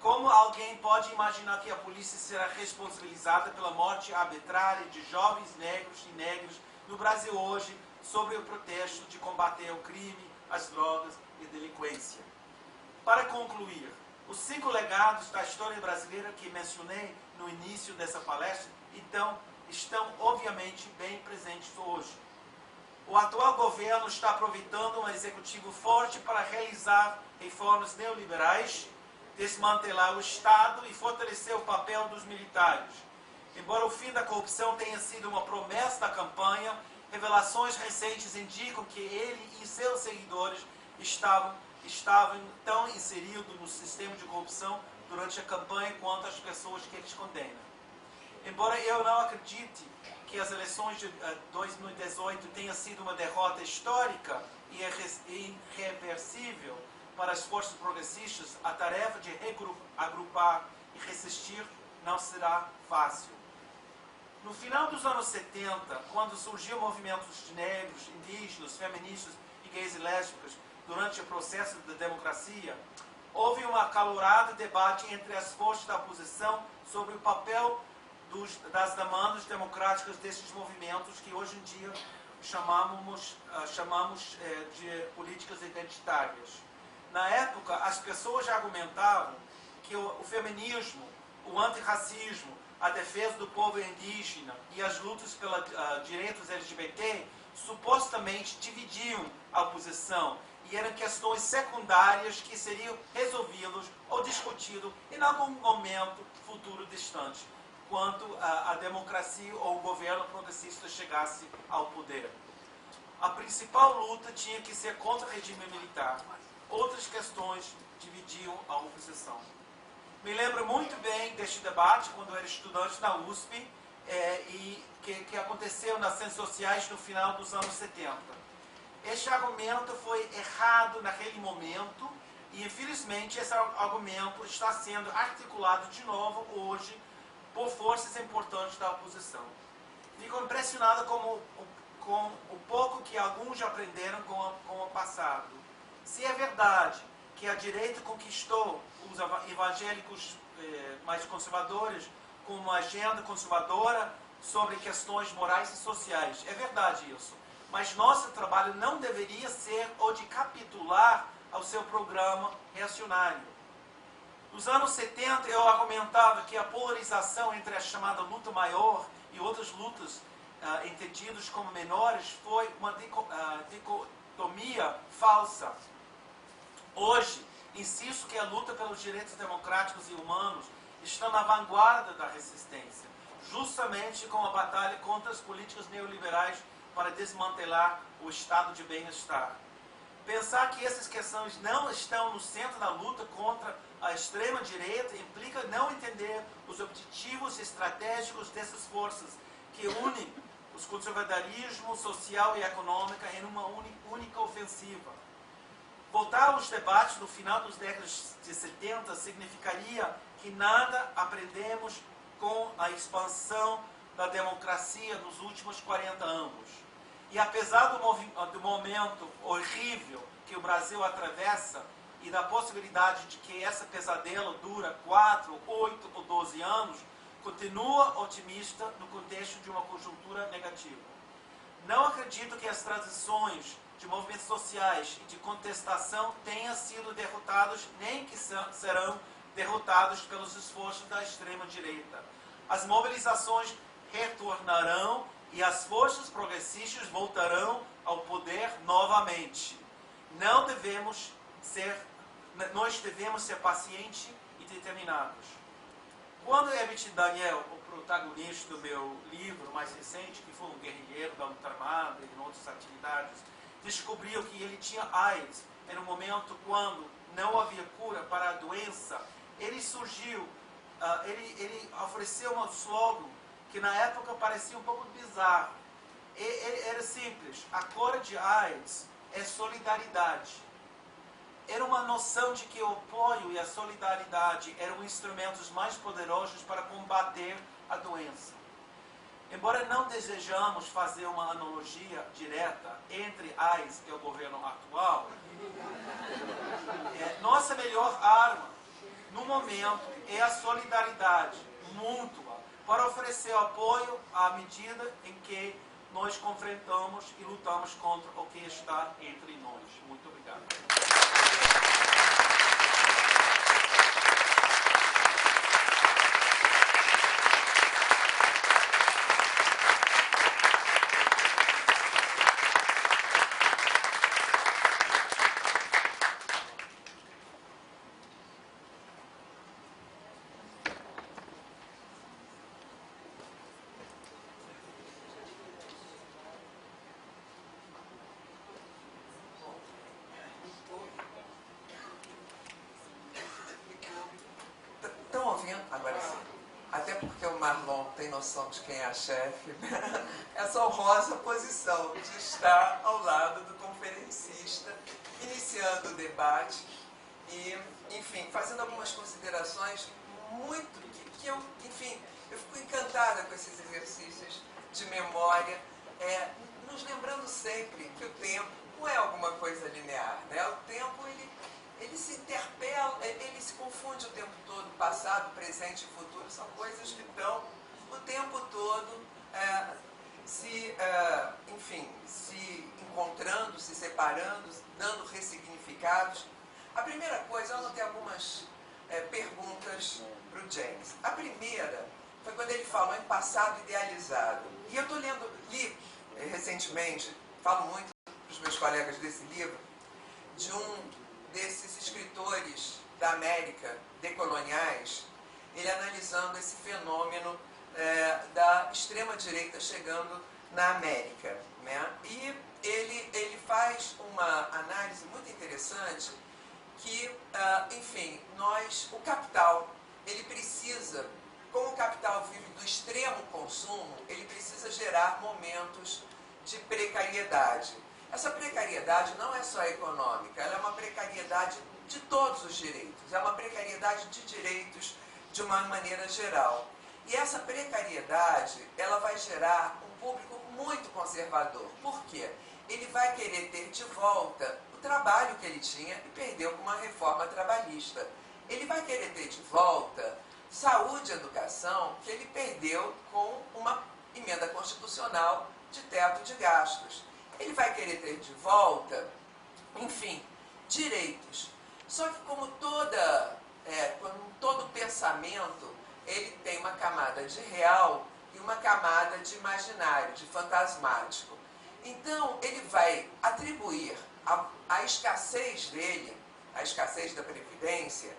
como alguém pode imaginar que a polícia será responsabilizada pela morte arbitrária de jovens negros e negras no Brasil hoje, sobre o pretexto de combater o crime, as drogas e a delinquência? Para concluir, os 5 legados da história brasileira que mencionei no início dessa palestra, então, estão obviamente bem presentes hoje. O atual governo está aproveitando um executivo forte para realizar reformas neoliberais, desmantelar o Estado e fortalecer o papel dos militares. Embora o fim da corrupção tenha sido uma promessa da campanha, revelações recentes indicam que ele e seus seguidores estavam tão inseridos no sistema de corrupção durante a campanha quanto as pessoas que eles condenam. Embora eu não acredite que as eleições de 2018 tenham sido uma derrota histórica e irreversível para as forças progressistas, a tarefa de agrupar e resistir não será fácil. No final dos anos 70, quando surgiu movimentos de negros, indígenas, feministas e gays e lésbicas durante o processo da democracia, houve um acalorado debate entre as forças da oposição sobre o papel das demandas democráticas desses movimentos que hoje em dia chamamos de políticas identitárias. Na época, as pessoas argumentavam que o feminismo, o antirracismo, a defesa do povo indígena e as lutas pelos direitos LGBT supostamente dividiam a oposição e eram questões secundárias que seriam resolvidas ou discutidas em algum momento futuro distante, quando a democracia ou o governo progressista chegasse ao poder. A principal luta tinha que ser contra o regime militar. Outras questões dividiam a oposição. Me lembro muito bem deste debate quando eu era estudante na USP e que aconteceu nas ciências sociais no final dos anos 70. Este argumento foi errado naquele momento e, infelizmente, esse argumento está sendo articulado de novo hoje por forças importantes da oposição. Fico impressionado com o pouco que alguns já aprenderam com o passado. Se é verdade que a direita conquistou os evangélicos mais conservadores com uma agenda conservadora sobre questões morais e sociais, é verdade isso. Mas nosso trabalho não deveria ser o de capitular ao seu programa reacionário. Nos anos 70, eu argumentava que a polarização entre a chamada luta maior e outras lutas entendidas como menores foi uma dicotomia falsa. Hoje, insisto que a luta pelos direitos democráticos e humanos está na vanguarda da resistência, justamente com a batalha contra as políticas neoliberais para desmantelar o estado de bem-estar. Pensar que essas questões não estão no centro da luta contra a extrema-direita implica não entender os objetivos estratégicos dessas forças que unem os conservadorismo social e econômico em uma única ofensiva. Voltar aos debates no final dos décadas de 70 significaria que nada aprendemos com a expansão da democracia nos últimos 40 anos. E apesar do momento horrível que o Brasil atravessa e da possibilidade de que esse pesadelo dura 4, 8 ou 12 anos, continua otimista no contexto de uma conjuntura negativa. Não acredito que as transições de movimentos sociais e de contestação tenham sido derrotados, nem que serão derrotados pelos esforços da extrema-direita. As mobilizações retornarão e as forças progressistas voltarão ao poder novamente. Nós devemos ser pacientes e determinados. Quando Emmett Daniel, o protagonista do meu livro mais recente, que foi um guerrilheiro da luta armada e em outras atividades, descobriu que ele tinha AIDS em um momento quando não havia cura para a doença, ele ofereceu um slogan que na época parecia um pouco bizarro. Era simples. A cura de AIDS é solidariedade. Era uma noção de que o apoio e a solidariedade eram instrumentos mais poderosos para combater a doença. Embora não desejamos fazer uma analogia direta entre AIDS e o governo atual, nossa melhor arma no momento é a solidariedade mútua para oferecer apoio à medida em que nós confrontamos e lutamos contra o que está entre nós. Muito obrigado. Estão ouvindo? Agora sim. Até porque o Marlon tem noção de quem é a chefe. Essa honrosa posição de estar ao lado do conferencista, iniciando o debate e, enfim, fazendo algumas considerações muito que eu, enfim, eu fico encantada com esses exercícios de memória, nos lembrando sempre que o tempo não é alguma coisa linear, né? O tempo, ele se interpela, ele se confunde o tempo todo, passado, presente e futuro, são coisas que estão o tempo todo enfim, se encontrando, se separando, dando ressignificados. A primeira coisa, eu anotei algumas perguntas para o James. A primeira foi quando ele falou em passado idealizado. E eu li recentemente, falo muito para os meus colegas desse livro, de um desses escritores da América, decoloniais, ele analisando esse fenômeno da extrema-direita chegando na América, né? E ele faz uma análise muito interessante que, enfim, o capital, ele precisa, como o capital vive do extremo consumo, ele precisa gerar momentos de precariedade. Essa precariedade não é só econômica, ela é uma precariedade de todos os direitos, é uma precariedade de direitos de uma maneira geral. E essa precariedade, ela vai gerar um público muito conservador. Por quê? Ele vai querer ter de volta o trabalho que ele tinha e perdeu com uma reforma trabalhista. Ele vai querer ter de volta saúde e educação que ele perdeu com uma emenda constitucional de teto de gastos. Ele vai querer ter de volta, enfim, direitos. Só que como todo pensamento, ele tem uma camada de real e uma camada de imaginário, de fantasmático. Então, ele vai atribuir a escassez dele, a escassez da Previdência,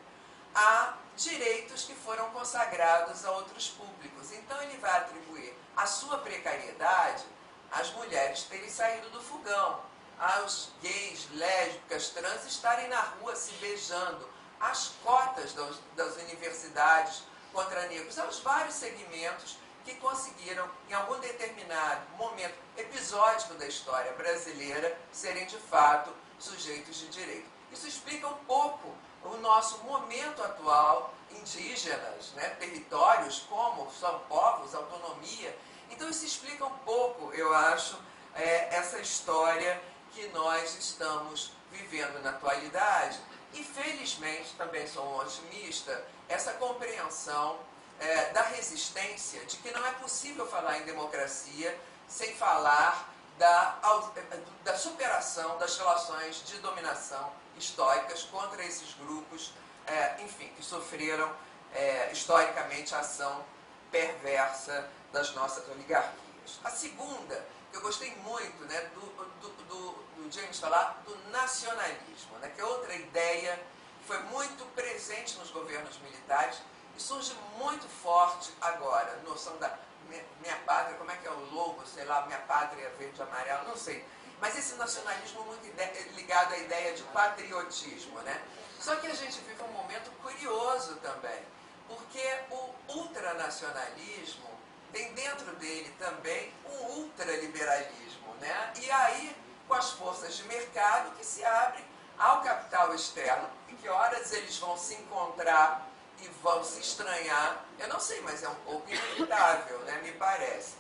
a direitos que foram consagrados a outros públicos. Então, ele vai atribuir a sua precariedade às mulheres terem saído do fogão, aos gays, lésbicas, trans estarem na rua se beijando, às cotas das universidades contra negros, aos vários segmentos que conseguiram, em algum determinado momento episódico da história brasileira, serem de fato sujeitos de direito. Isso explica um pouco o nosso momento atual, indígenas, né, territórios como são povos, autonomia. Então isso explica um pouco, eu acho, essa história que nós estamos vivendo na atualidade. E felizmente, também sou um otimista, essa compreensão da resistência, de que não é possível falar em democracia sem falar da superação das relações de dominação históricas contra esses grupos, enfim, que sofreram historicamente a ação perversa das nossas oligarquias. A segunda, que eu gostei muito, né, do James falar, do nacionalismo, né, que é outra ideia que foi muito presente nos governos militares e surge muito forte agora, a noção da minha pátria, como é que é o logo, sei lá, minha pátria verde e amarelo, não sei. Mas esse nacionalismo muito ligado à ideia de patriotismo, né? Só que a gente vive um momento curioso também, porque o ultranacionalismo, tem dentro dele também um ultraliberalismo, né? E aí, com as forças de mercado que se abrem ao capital externo, em que horas eles vão se encontrar e vão se estranhar, eu não sei, mas é um pouco inevitável, né? Me parece.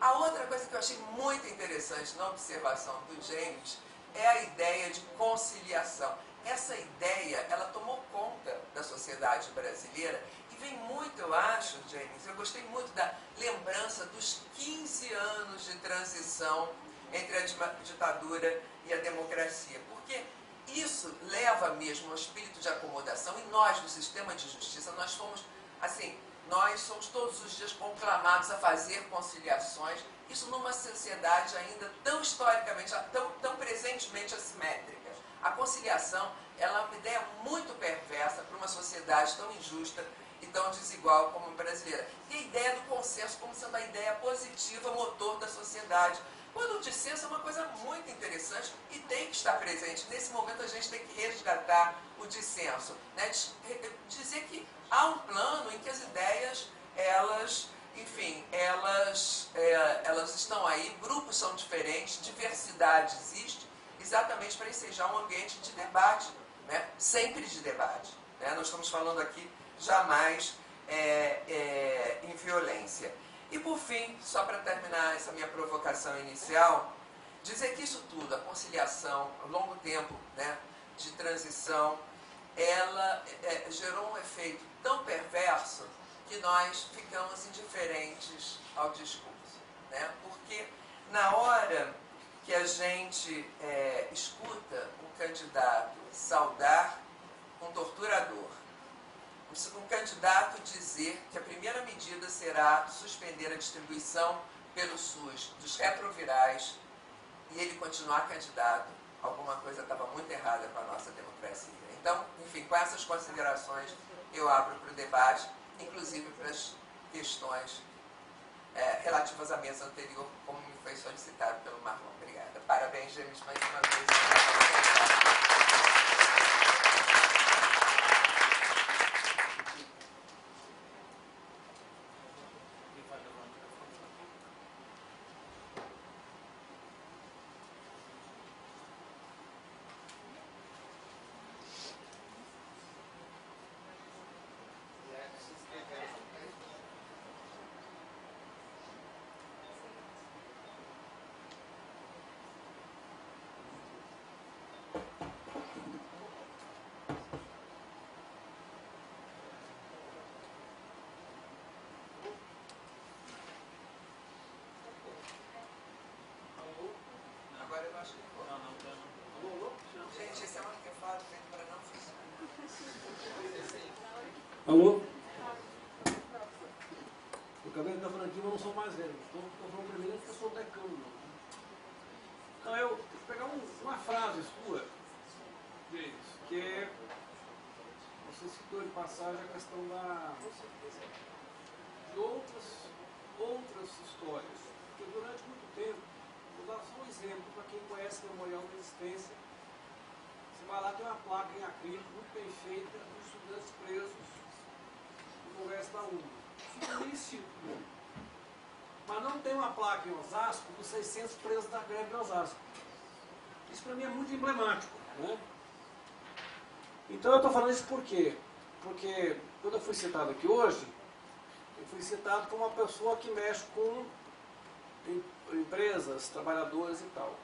A outra coisa que eu achei muito interessante na observação do James é a ideia de conciliação. Essa ideia, ela tomou conta da sociedade brasileira e vem muito, eu acho, James, eu gostei muito da lembrança dos 15 anos de transição entre a ditadura e a democracia, porque isso leva mesmo ao espírito de acomodação, e nós, no sistema de justiça, nós somos, assim, nós somos todos os dias conclamados a fazer conciliações, isso numa sociedade ainda tão historicamente, tão presentemente assimétrica. A conciliação, ela é uma ideia muito perversa para uma sociedade tão injusta e tão desigual como a brasileira. E a ideia do consenso como sendo a ideia positiva, motor da sociedade. Quando o dissenso é uma coisa muito interessante e tem que estar presente. Nesse momento a gente tem que resgatar o dissenso, né? Dizer que há um plano em que as ideias, elas, enfim, elas estão aí, grupos são diferentes, diversidade existe, exatamente para ensejar um ambiente de debate, né? Sempre de debate, né? Nós estamos falando aqui jamais em violência. E por fim, só para terminar essa minha provocação inicial, dizer que isso tudo, a conciliação, ao longo tempo, né, de transição, ela gerou um efeito tão perverso que nós ficamos indiferentes ao discurso, né? Porque na hora que a gente escuta um candidato saudar um torturador, um candidato dizer que a primeira medida será suspender a distribuição pelo SUS dos retrovirais e ele continuar candidato, alguma coisa estava muito errada com a nossa democracia. Então, enfim, com essas considerações, eu abro para o debate, inclusive para as questões relativas à mesa anterior, como me foi solicitado pelo Marlon. Obrigada. Parabéns, James, mais uma vez. Agora eu acho que vou. Gente, esse é um artefato feito para não funcionar. Alô? Eu acabei de estar falando aqui, mas eu não sou mais velho. Estou falando primeiro porque eu sou decano. Então, eu vou pegar uma frase sua, James, que é, você citou de passagem a questão de outras histórias. Porque durante muito tempo, vou dar só um exemplo para quem conhece o Memorial da Resistência. Você vai lá, tem uma placa em acrílico muito bem feita dos estudantes presos no Congresso da UNA. Isso é merecido. Mas não tem uma placa em Osasco dos 600 presos da greve de Osasco. Isso para mim é muito emblemático, né? Então eu estou falando isso por quê? Porque quando eu fui citado aqui hoje, eu fui citado como uma pessoa que mexe com empresas, trabalhadores e tal.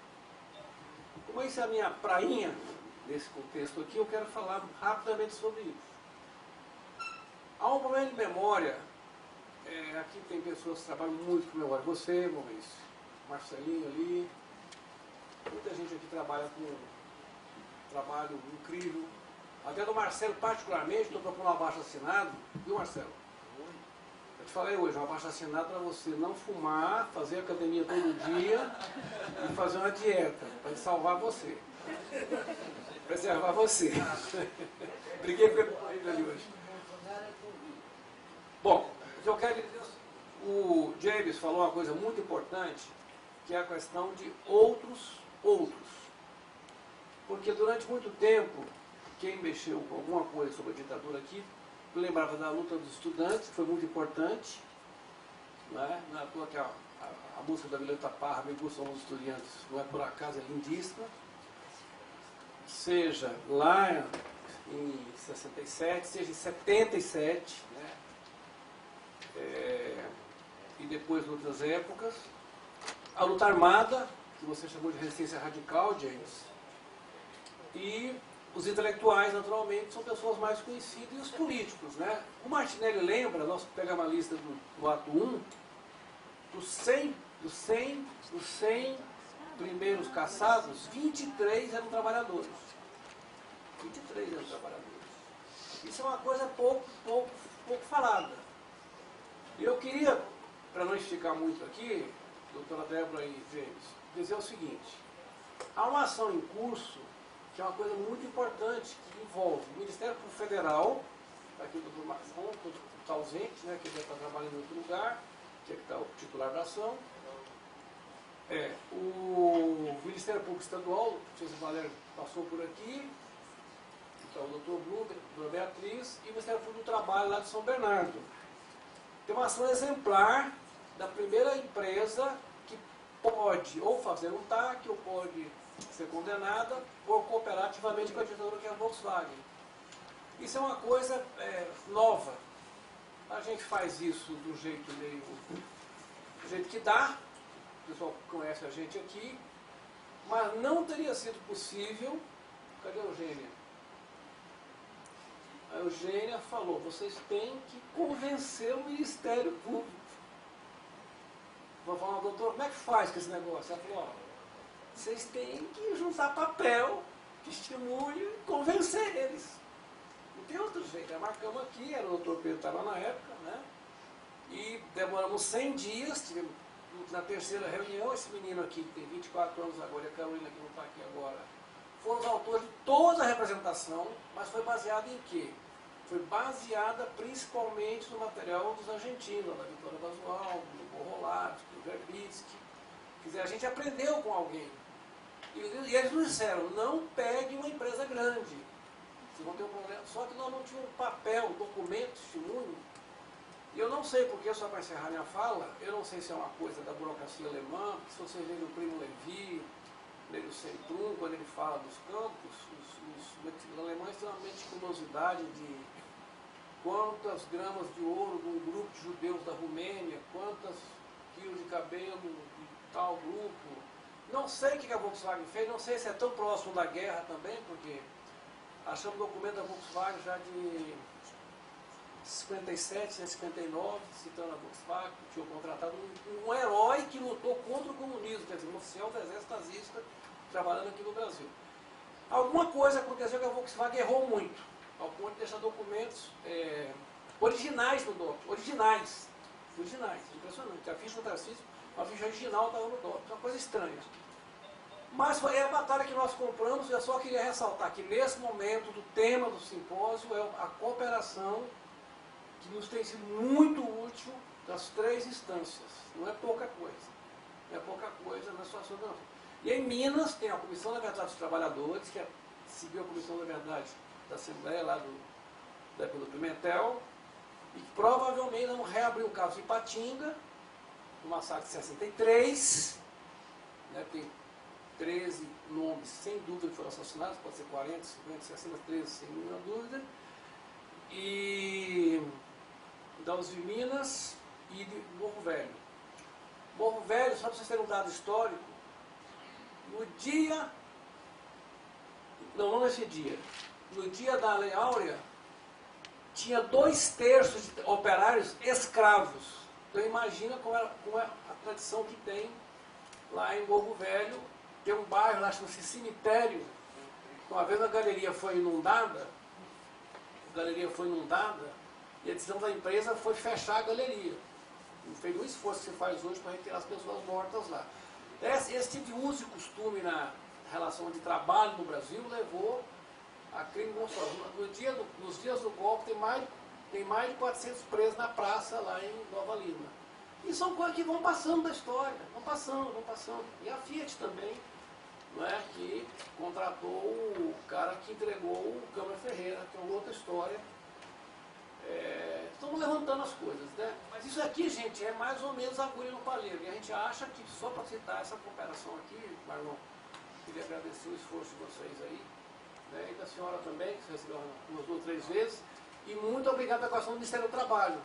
Como isso é a minha prainha, nesse contexto aqui, eu quero falar rapidamente sobre isso. Há um problema de memória, aqui tem pessoas que trabalham muito com memória, você, Maurício, Marcelinho ali, muita gente aqui trabalha com um trabalho incrível, até do Marcelo particularmente, estou propondo um abaixo-assinado, viu, Marcelo? Eu te falei hoje, um abaixo-assinado para você não fumar, fazer academia todo dia e fazer uma dieta, para salvar você, preservar você. Briguei com ele ali hoje. Bom, eu quero dizer, o James falou uma coisa muito importante, que é a questão de outros. Porque durante muito tempo, quem mexeu com alguma coisa sobre a ditadura aqui, eu lembrava da luta dos estudantes, que foi muito importante, não é? Não é à toa que a música da Violeta Parra, Me Gustam os Estudiantes, não é por acaso, é lindíssima. Seja lá em 67, seja em 77, né? E depois em outras épocas. A luta armada, que você chamou de resistência radical, James, e os intelectuais, naturalmente, são pessoas mais conhecidas, e os políticos, né? O Martinelli lembra, nós pegamos a lista do ato 1, dos 100 primeiros caçados, 23 eram trabalhadores. 23 eram trabalhadores. Isso é uma coisa pouco falada. E eu queria, para não esticar muito aqui, doutora Débora e James, dizer o seguinte: há uma ação em curso que é uma coisa muito importante, que envolve o Ministério Público Federal, aqui o doutor Marcon, que está ausente, né, que ele está trabalhando em outro lugar, que é que está o titular da ação, o Ministério Público Estadual, o professor Valério passou por aqui, então o doutor Bruno, a doutora Beatriz, e o Ministério Público do Trabalho lá de São Bernardo. Tem uma ação exemplar da primeira empresa que pode ou fazer um TAC, ou pode ser condenada, ou cooperar ativamente com a ditadura, que é a Volkswagen. Isso é uma coisa nova. A gente faz isso do jeito que dá, o pessoal conhece a gente aqui, mas não teria sido possível. Cadê a Eugênia? A Eugênia falou: vocês têm que convencer o Ministério Público. Vou falar: doutor, como é que faz com esse negócio? Ela falou: vocês têm que juntar papel, testemunho e convencer eles. Não tem outro jeito. Marcamos aqui, era o doutor Pedro que estava na época, né? E demoramos 100 dias, tivemos na terceira reunião, esse menino aqui, que tem 24 anos agora, e a Carolina, que não está aqui agora, foram os autores de toda a representação, mas foi baseada em quê? Foi baseada principalmente no material dos argentinos, da Vitória Basualdo, do Borrolato, do Verbitsky. Quer dizer, a gente aprendeu com alguém. E eles nos disseram: não pegue uma empresa grande, vocês vão ter um problema. Só que nós não tínhamos papel, documento, testemunho. E eu não sei porque, só para encerrar minha fala, eu não sei se é uma coisa da burocracia alemã, porque se vocês lerem o Primo Levi, lerem o Centrum, quando ele fala dos campos, os alemães têm uma meticulosidade de quantas gramas de ouro de um grupo de judeus da Romênia, quantos quilos de cabelo de tal grupo. Não sei o que a Volkswagen fez, não sei se é tão próximo da guerra também, porque achamos documento da Volkswagen já de 57, 59, citando a Volkswagen, que tinha contratado um herói que lutou contra o comunismo, quer dizer, um oficial do exército nazista trabalhando aqui no Brasil. Alguma coisa aconteceu que a Volkswagen errou muito, ao ponto de deixar documentos originais no DOP, originais, impressionante. A ficha do Tarcísio, a ficha original estava no DOP, uma coisa estranha. Mas é a batalha que nós compramos. Eu só queria ressaltar que nesse momento do tema do simpósio é a cooperação, que nos tem sido muito útil, das três instâncias. Não é pouca coisa. Não é pouca coisa na situação não. E em Minas tem a Comissão da Verdade dos Trabalhadores, que seguiu a Comissão da Verdade da Assembleia, lá da época do Pimentel, e que provavelmente vamos reabrir o caso de Ipatinga, no massacre de 63, né, tem 13 nomes, sem dúvida, que foram assassinados, pode ser 40, 50, 60, 13, sem nenhuma dúvida, e da Uzi Minas e de Morro Velho. Morro Velho, só para vocês terem um dado histórico, no dia, não nesse dia, no dia da Lei Áurea, tinha 2/3 de operários escravos. Então imagina como é a tradição que tem lá em Morro Velho. Tem um bairro lá, chama-se Cemitério. Uma vez a galeria foi inundada, e a decisão da empresa foi fechar a galeria. Não fez o esforço que se faz hoje para retirar as pessoas mortas lá. Esse tipo de uso e costume na relação de trabalho no Brasil levou a crime monstruoso. Nos dias do golpe tem mais de 400 presos na praça lá em Nova Lima. E são coisas que vão passando da história, vão passando. E a Fiat também, não é, que contratou o cara que entregou o Câmara Ferreira, que é uma outra história. Estamos levantando as coisas, né? Mas isso aqui, gente, é mais ou menos agulha no palheiro. E a gente acha que, só para citar essa cooperação aqui, Marlon, queria agradecer o esforço de vocês aí, né, e da senhora também, que recebeu umas 2 ou 3 vezes. E muito obrigado à questão do Ministério do Trabalho.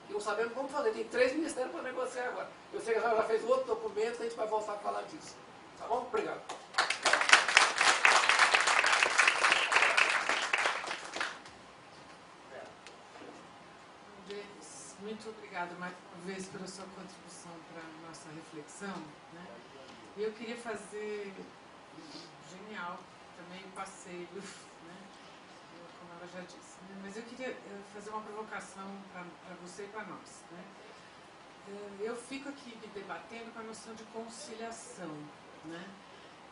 E não sabemos como fazer, tem 3 ministérios para negociar agora. Eu sei que a senhora já fez outro documento, a gente vai voltar a falar disso. Tá bom? Obrigado. Muito obrigada mais uma vez pela sua contribuição para a nossa reflexão. Né? E eu queria fazer, genial, também o passeio, né? Como ela já disse. Né? Mas eu queria fazer uma provocação para você e para nós. Né? Eu fico aqui me debatendo com a noção de conciliação. Né?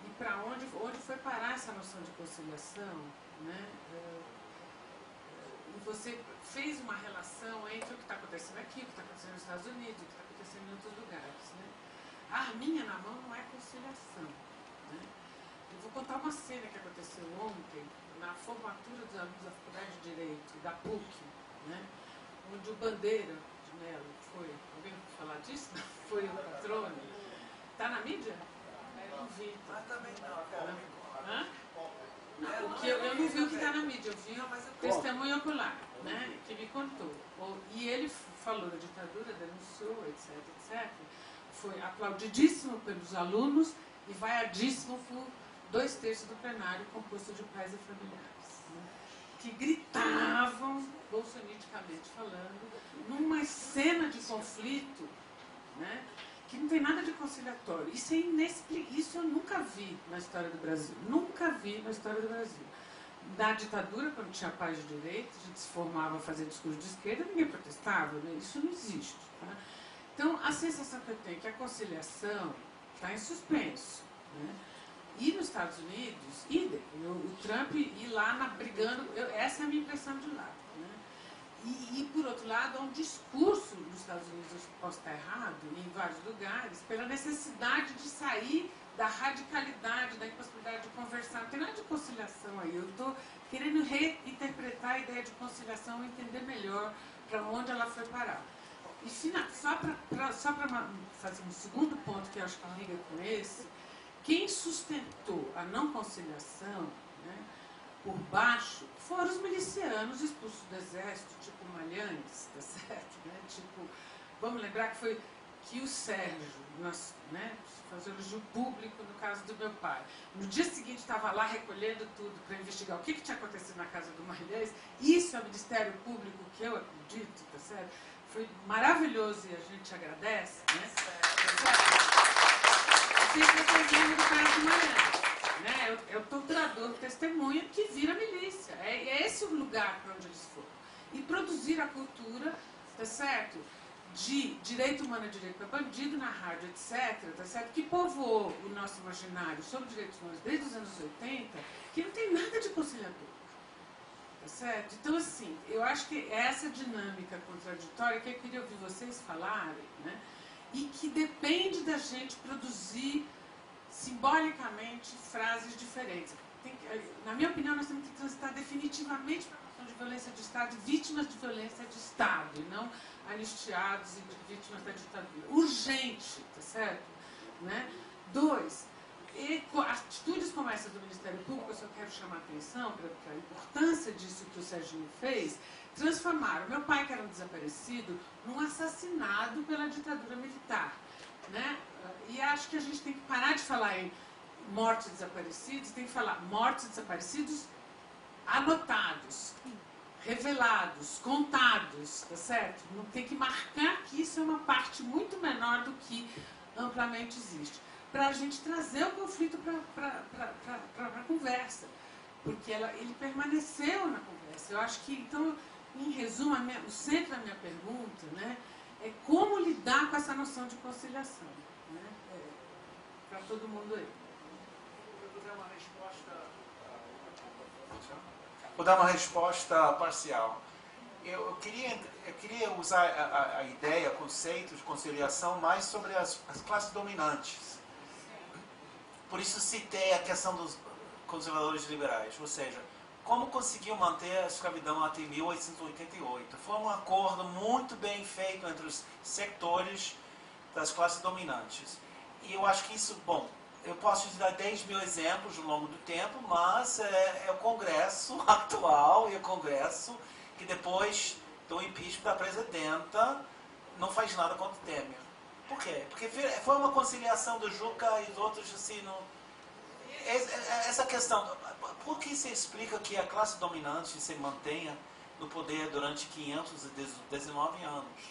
E para onde foi parar essa noção de conciliação? Né? E você fez uma relação entre o que está acontecendo aqui, o que está acontecendo nos Estados Unidos, o que está acontecendo em outros lugares. Né? A arminha na mão não é conciliação. Né? Eu vou contar uma cena que aconteceu ontem, na formatura dos alunos da Faculdade de Direito, da PUC, né? Onde o Bandeira de Mello foi, alguém ouviu falar disso? Foi o patrono. Está na mídia? Não vi. Mas também não. Hã? Não, eu não vi o que está na mídia, eu vi o testemunho ocular, né, que me contou. E ele falou da ditadura, denunciou, etc, etc. Foi aplaudidíssimo pelos alunos e vaiadíssimo por 2/3 do plenário composto de pais e familiares, né, que gritavam, bolsonicamente falando, numa cena de conflito, né, que não tem nada de conciliatório. Isso é inexplicável. Isso eu nunca vi na história do Brasil. Nunca vi na história do Brasil. Na ditadura, quando tinha paz de direito, a gente se formava a fazer discurso de esquerda, ninguém protestava, né? Isso não existe. Tá? Então, a sensação que eu tenho é que a conciliação está em suspenso. Né? E nos Estados Unidos, idem. O Trump ir lá brigando, essa é a minha impressão de lá. Né? E, por outro lado, há um discurso nos Estados Unidos, eu posso estar errado, em vários lugares, pela necessidade de sair da radicalidade, da impossibilidade de conversar. Não tem nada de conciliação aí. Eu estou querendo reinterpretar a ideia de conciliação e entender melhor para onde ela foi parar. E só para fazer um segundo ponto que eu acho que liga com esse, quem sustentou a não conciliação, né, por baixo, foram os milicianos expulsos do exército, tipo Malhães, tá certo? Né? Tipo, vamos lembrar que foi que o Sérgio, né, fazer elogio público no caso do meu pai. No dia seguinte estava lá recolhendo tudo para investigar o que tinha acontecido na casa do Malhães. Isso é o Ministério Público que eu acredito, tá certo? Foi maravilhoso e a gente agradece, né? Não sei se vocês lembram do caso do Malhães. Né? É o torturador, o testemunha que vira milícia. É esse o lugar para onde eles foram. E produzir a cultura, tá certo? De direito humano e direito para bandido na rádio, etc., tá certo? Que povoou o nosso imaginário sobre direitos humanos desde os anos 80, que não tem nada de conciliador. Tá certo? Então, assim, eu acho que essa dinâmica contraditória que eu queria ouvir vocês falarem, né? E que depende da gente produzir simbolicamente frases diferentes. Na minha opinião, nós temos que transitar definitivamente para a questão de violência de Estado, de vítimas de violência de Estado, e não anistiados e vítimas da ditadura. Urgente, tá certo? Né? 2, atitudes como essa do Ministério Público, eu só quero chamar a atenção para a importância disso que o Serginho fez, transformaram meu pai, que era um desaparecido, num assassinado pela ditadura militar. Né? E acho que a gente tem que parar de falar em mortes de desaparecidos, tem que falar mortes de desaparecidos anotados, revelados, contados, tá certo? Não tem que marcar que isso é uma parte muito menor do que amplamente existe. Para a gente trazer o conflito para a conversa, porque ele permaneceu na conversa. Eu acho que, então, em resumo, o centro da minha pergunta, né, é como lidar com essa noção de conciliação, né, para todo mundo aí. Vou dar uma resposta parcial. Eu queria usar a ideia, o conceito de conciliação mais sobre as classes dominantes. Por isso citei a questão dos conservadores liberais, ou seja, como conseguiu manter a escravidão até 1888. Foi um acordo muito bem feito entre os sectores das classes dominantes. E eu acho que isso, bom, eu posso te dar 10 mil exemplos ao longo do tempo, mas é o Congresso atual e o Congresso que depois do impeachment da presidenta não faz nada contra o Temer. Por quê? Porque foi uma conciliação do Juca e dos outros, assim, essa questão, por que se explica que a classe dominante se mantenha no poder durante 519 anos?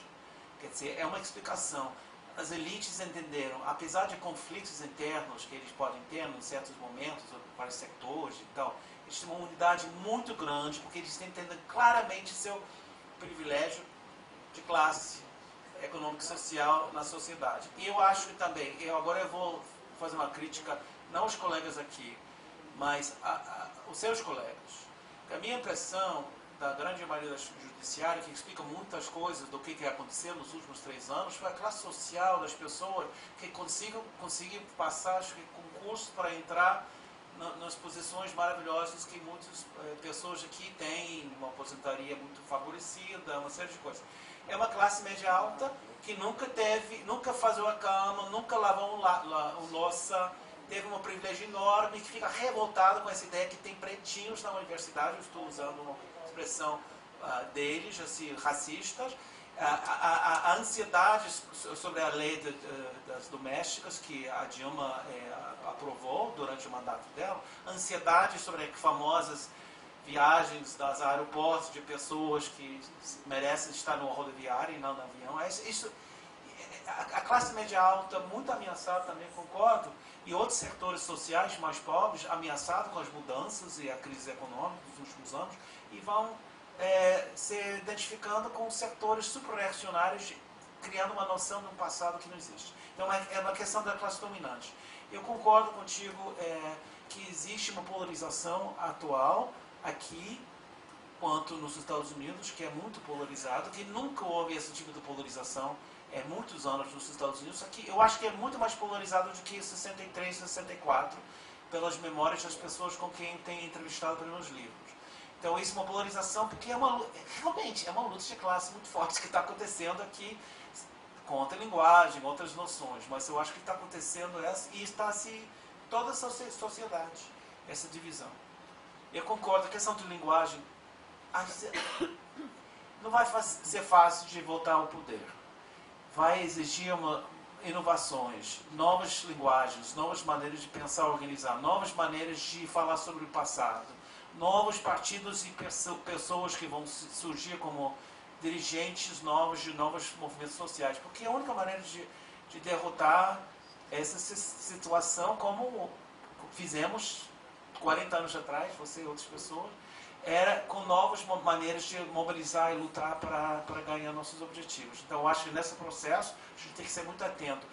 Quer dizer, é uma explicação. As elites entenderam, apesar de conflitos internos que eles podem ter em certos momentos, para setores e tal, eles têm uma unidade muito grande, porque eles entendem claramente seu privilégio de classe econômica e social na sociedade. E eu acho que também, agora eu vou fazer uma crítica, não aos colegas aqui, mas os seus colegas. A minha impressão da grande maioria do judiciário, que explica muitas coisas do que aconteceu nos últimos 3 anos, foi a classe social das pessoas que conseguiram passar concurso para entrar nas posições maravilhosas que muitas pessoas aqui têm, uma aposentadoria muito favorecida, uma série de coisas. É uma classe média alta que nunca fazia a cama, nunca lavou louça, teve um privilégio enorme, que fica revoltado com essa ideia que tem pretinhos na universidade, eu estou usando uma expressão deles, assim, racistas, a ansiedade sobre a lei das domésticas que a Dilma aprovou durante o mandato dela, a ansiedade sobre as famosas viagens das aeroportos de pessoas que merecem estar no rodoviário e não no avião. A classe média alta, muito ameaçada também, concordo, e outros setores sociais mais pobres, ameaçados com as mudanças e a crise econômica dos últimos anos, e vão se identificando com setores super-reacionários, criando uma noção de um passado que não existe. Então, é uma questão da classe dominante. Eu concordo contigo que existe uma polarização atual aqui, quanto nos Estados Unidos, que é muito polarizado, que nunca houve esse tipo de polarização muitos anos nos Estados Unidos. Aqui, eu acho que é muito mais polarizado do que 63, 64, pelas memórias das pessoas com quem tem entrevistado para meus livros. Então, isso é uma polarização, porque realmente é uma luta de classe muito forte que está acontecendo aqui, contra a linguagem, outras noções, mas eu acho que está acontecendo e está toda a sociedade, essa divisão. Eu concordo, a questão de linguagem não vai ser fácil de voltar ao poder. Vai exigir inovações, novas linguagens, novas maneiras de pensar e organizar, novas maneiras de falar sobre o passado, novos partidos e pessoas que vão surgir como dirigentes novos de novos movimentos sociais, porque a única maneira de derrotar essa situação, como fizemos 40 anos atrás, você e outras pessoas, era com novas maneiras de mobilizar e lutar para ganhar nossos objetivos. Então, eu acho que nesse processo a gente tem que ser muito atento.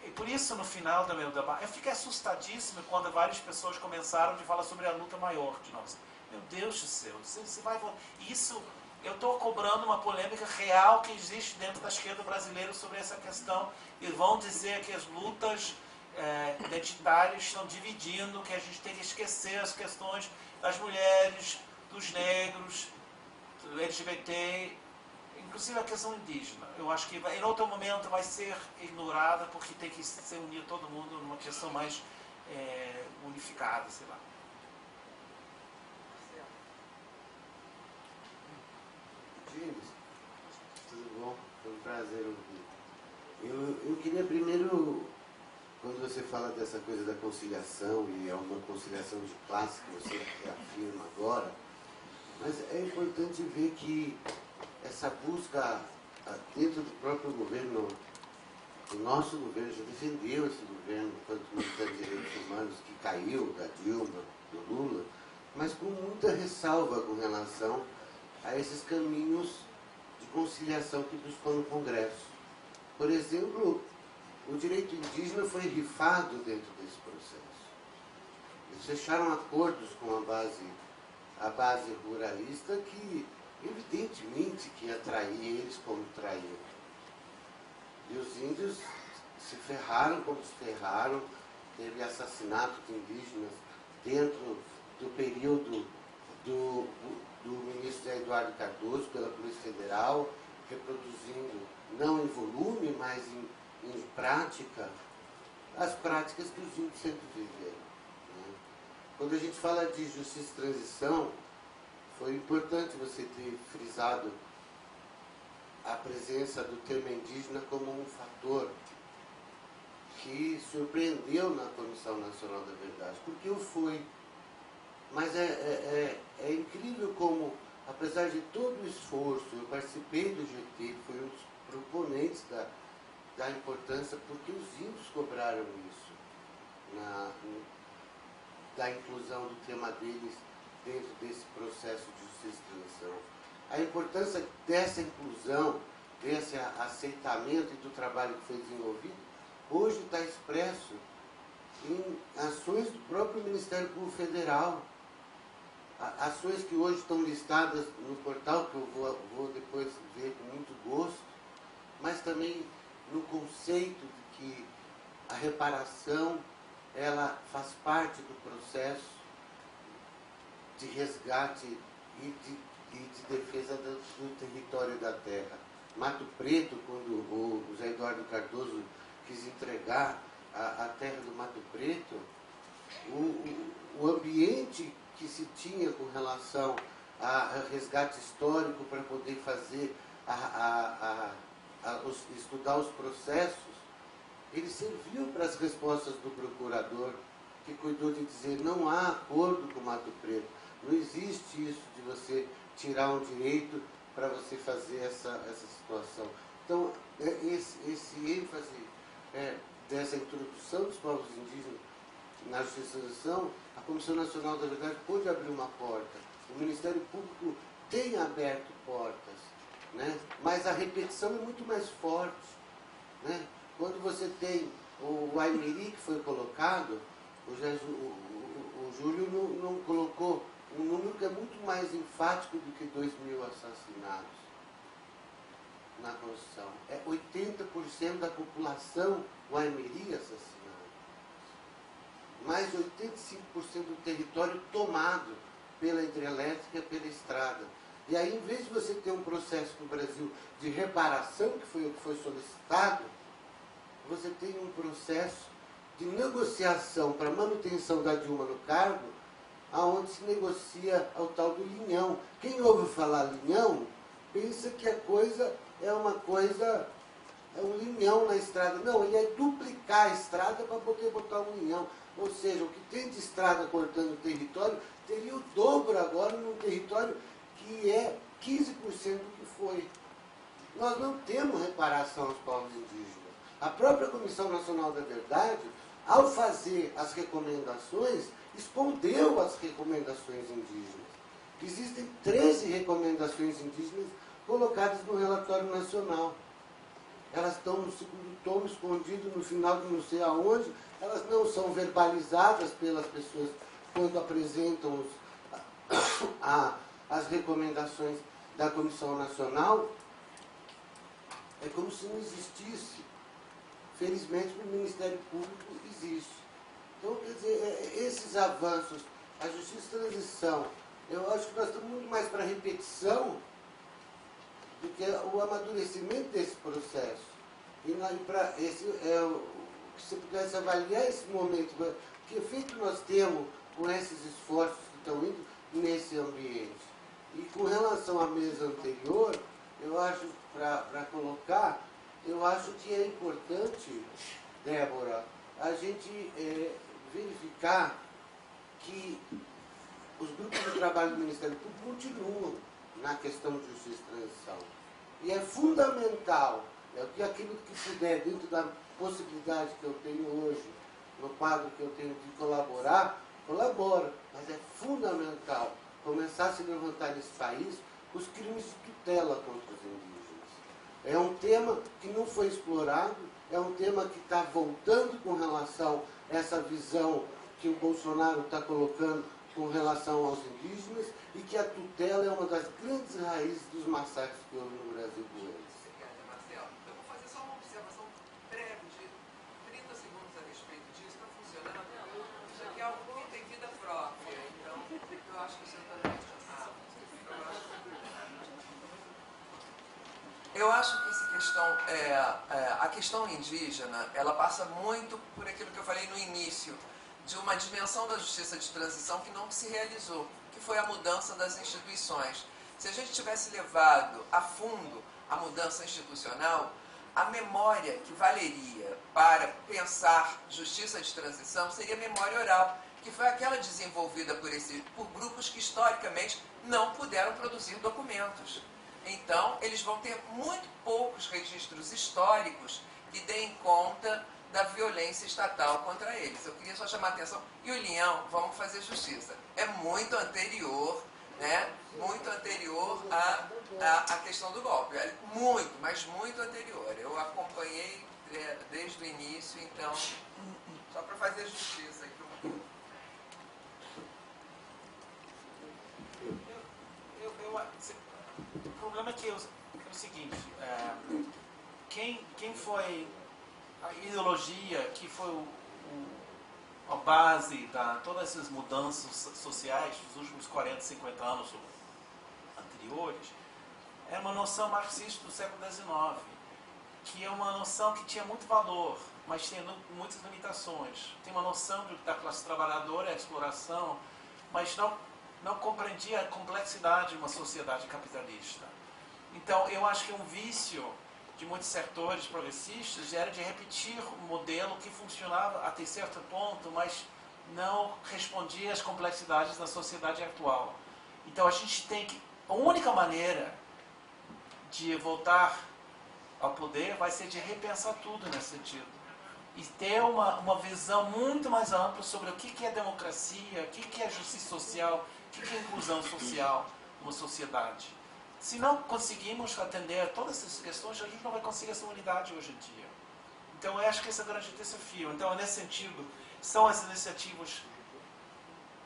E por isso, no final do meu debate, eu fiquei assustadíssimo quando várias pessoas começaram a falar sobre a luta maior de nós. Meu Deus do céu, você vai... Isso, eu estou cobrando uma polêmica real que existe dentro da esquerda brasileira sobre essa questão, e vão dizer que as lutas identitárias estão dividindo, que a gente tem que esquecer as questões das mulheres, dos negros, do LGBT, inclusive a questão indígena. Eu acho que em outro momento vai ser ignorada, porque tem que se unir todo mundo numa questão mais unificada, sei lá. James, tudo bom? Foi um prazer ouvir. Eu queria primeiro, quando você fala dessa coisa da conciliação, e é uma conciliação de classe que você afirma agora, mas é importante ver que essa busca dentro do próprio governo, o nosso governo já defendeu esse governo enquanto militante de direitos humanos que caiu da Dilma, do Lula, mas com muita ressalva com relação a esses caminhos de conciliação que buscou no Congresso. Por exemplo, o direito indígena foi rifado dentro desse processo. Eles fecharam acordos com a base ruralista que, evidentemente, que ia trair eles como traíram. E os índios se ferraram como se ferraram, teve assassinato de indígenas dentro do período do ministro Eduardo Cardoso pela Polícia Federal, reproduzindo, não em volume, mas em prática, as práticas que os índios sempre viveram. Né? Quando a gente fala de justiça e transição, foi importante você ter frisado a presença do tema indígena como um fator que surpreendeu na Comissão Nacional da Verdade, porque o foi. Mas é incrível como, apesar de todo o esforço, eu participei do GT, fui um dos proponentes da importância, porque os índios cobraram isso, da inclusão do tema deles dentro desse processo de justiça e transição. A importância dessa inclusão, desse aceitamento e do trabalho que foi desenvolvido, hoje está expresso em ações do próprio Ministério Público Federal. Ações que hoje estão listadas no portal, que eu vou depois ver com muito gosto, mas também no conceito de que a reparação ela faz parte do processo de resgate e de defesa do território da terra. Mato Preto, quando o José Eduardo Cardoso quis entregar a terra do Mato Preto, o ambiente que se tinha com relação a resgate histórico para poder fazer, estudar os processos, ele serviu para as respostas do procurador, que cuidou de dizer, não há acordo com o Mato Preto, não existe isso de você tirar um direito para você fazer essa situação. Então, esse ênfase dessa introdução dos povos indígenas na justiça e transição, a Comissão Nacional da Verdade pôde abrir uma porta. O Ministério Público tem aberto portas, né? Mas a repetição é muito mais forte. Né? Quando você tem o Aimeri que foi colocado, o Júlio não colocou um número que é muito mais enfático do que 2.000 assassinados na Constituição. É 80% da população Aimeri assassinada. Mais 85% do território tomado pela hidrelétrica e pela estrada. E aí, em vez de você ter um processo no Brasil de reparação, que foi o que foi solicitado, você tem um processo de negociação para manutenção da Dilma no cargo, aonde se negocia o tal do linhão. Quem ouve falar linhão, pensa que a coisa é um linhão na estrada. Não, ele é duplicar a estrada para poder botar um linhão. Ou seja, o que tem de estrada cortando o território, teria o dobro agora num território que é 15% do que foi. Nós não temos reparação aos povos indígenas. A própria Comissão Nacional da Verdade, ao fazer as recomendações, escondeu as recomendações indígenas. Existem 13 recomendações indígenas colocadas no relatório nacional. Elas estão no segundo tomo, escondido no final de não sei aonde, elas não são verbalizadas pelas pessoas quando apresentam as recomendações da Comissão Nacional. É como se não existisse. Felizmente, o Ministério Público existe. Então, quer dizer, esses avanços, a justiça e transição, eu acho que nós estamos muito mais para a repetição do que o amadurecimento desse processo. E para esse, que se pudesse avaliar esse momento, que efeito nós temos com esses esforços que estão indo nesse ambiente. E com relação à mesa anterior, eu acho, para colocar, eu acho que é importante, Débora, a gente verificar que os grupos de trabalho do Ministério Público continuam na questão de justiça e transição. E é fundamental, aquilo que puder, dentro da possibilidade que eu tenho hoje, no quadro que eu tenho de colaborar, colabora. Mas é fundamental começar a se levantar nesse país os crimes de tutela contra os indígenas. É um tema que não foi explorado, é um tema que está voltando com relação a essa visão que o Bolsonaro está colocando com relação aos indígenas e que a tutela é uma das grandes raízes dos massacres que houve no Brasil com eles. Obrigada, Marcelo. Eu vou fazer só uma observação breve de 30 segundos a respeito disso. Está funcionando? Já que é algo que tem vida própria. Então, eu acho que o senhor também Eu acho que a questão indígena, ela passa muito por aquilo que eu falei no início, de uma dimensão da justiça de transição que não se realizou, que foi a mudança das instituições. Se a gente tivesse levado a fundo a mudança institucional, a memória que valeria para pensar justiça de transição seria a memória oral, que foi aquela desenvolvida por grupos que historicamente não puderam produzir documentos. Então, eles vão ter muito poucos registros históricos que deem conta da violência estatal contra eles. Eu queria só chamar a atenção. E o Leão, vamos fazer justiça. É muito anterior, né? Muito anterior à questão do golpe. É muito, mas muito anterior. Eu acompanhei desde o início, então, só para fazer justiça aqui. O problema é que é o seguinte, quem foi a ideologia que foi a base de todas essas mudanças sociais dos últimos 40, 50 anos anteriores, era uma noção marxista do século XIX, que é uma noção que tinha muito valor, mas tinha muitas limitações. Tem uma noção da classe trabalhadora, a exploração, mas não compreendia a complexidade de uma sociedade capitalista. Então, eu acho que um vício de muitos setores progressistas era de repetir um modelo que funcionava até certo ponto, mas não respondia às complexidades da sociedade atual. Então, a gente tem que... A única maneira de voltar ao poder vai ser de repensar tudo nesse sentido. E ter uma visão muito mais ampla sobre o que é democracia, o que é justiça social, o que é inclusão social numa sociedade. Se não conseguimos atender todas essas questões, a gente não vai conseguir essa unidade hoje em dia. Então, eu acho que esse é o grande desafio. Então, nesse sentido, são as iniciativas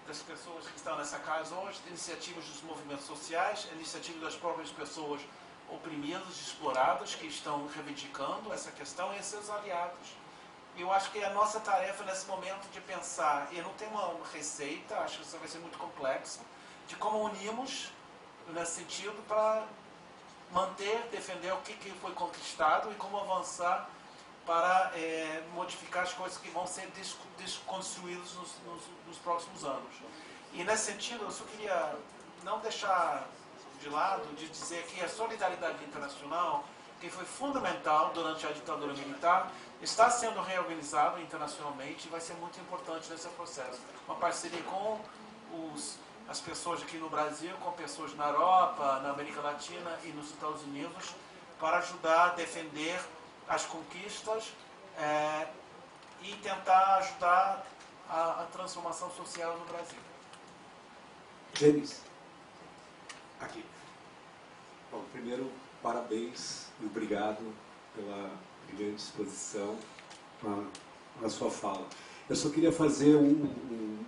das pessoas que estão nessa casa hoje, iniciativas dos movimentos sociais, iniciativas das próprias pessoas oprimidas, exploradas, que estão reivindicando essa questão e seus aliados. Eu acho que a nossa tarefa nesse momento de pensar, eu não tenho uma receita, acho que isso vai ser muito complexo, de como unimos nesse sentido para manter, defender o que foi conquistado e como avançar para modificar as coisas que vão ser desconstruídas nos próximos anos. E nesse sentido, eu só queria não deixar de lado de dizer que a solidariedade internacional, que foi fundamental durante a ditadura militar, está sendo reorganizado internacionalmente e vai ser muito importante nesse processo. Uma parceria com as pessoas aqui no Brasil, com pessoas na Europa, na América Latina e nos Estados Unidos, para ajudar a defender as conquistas e tentar ajudar a transformação social no Brasil. James, aqui. Bom, primeiro, parabéns e obrigado pela brilhante exposição, a sua fala. Eu só queria fazer um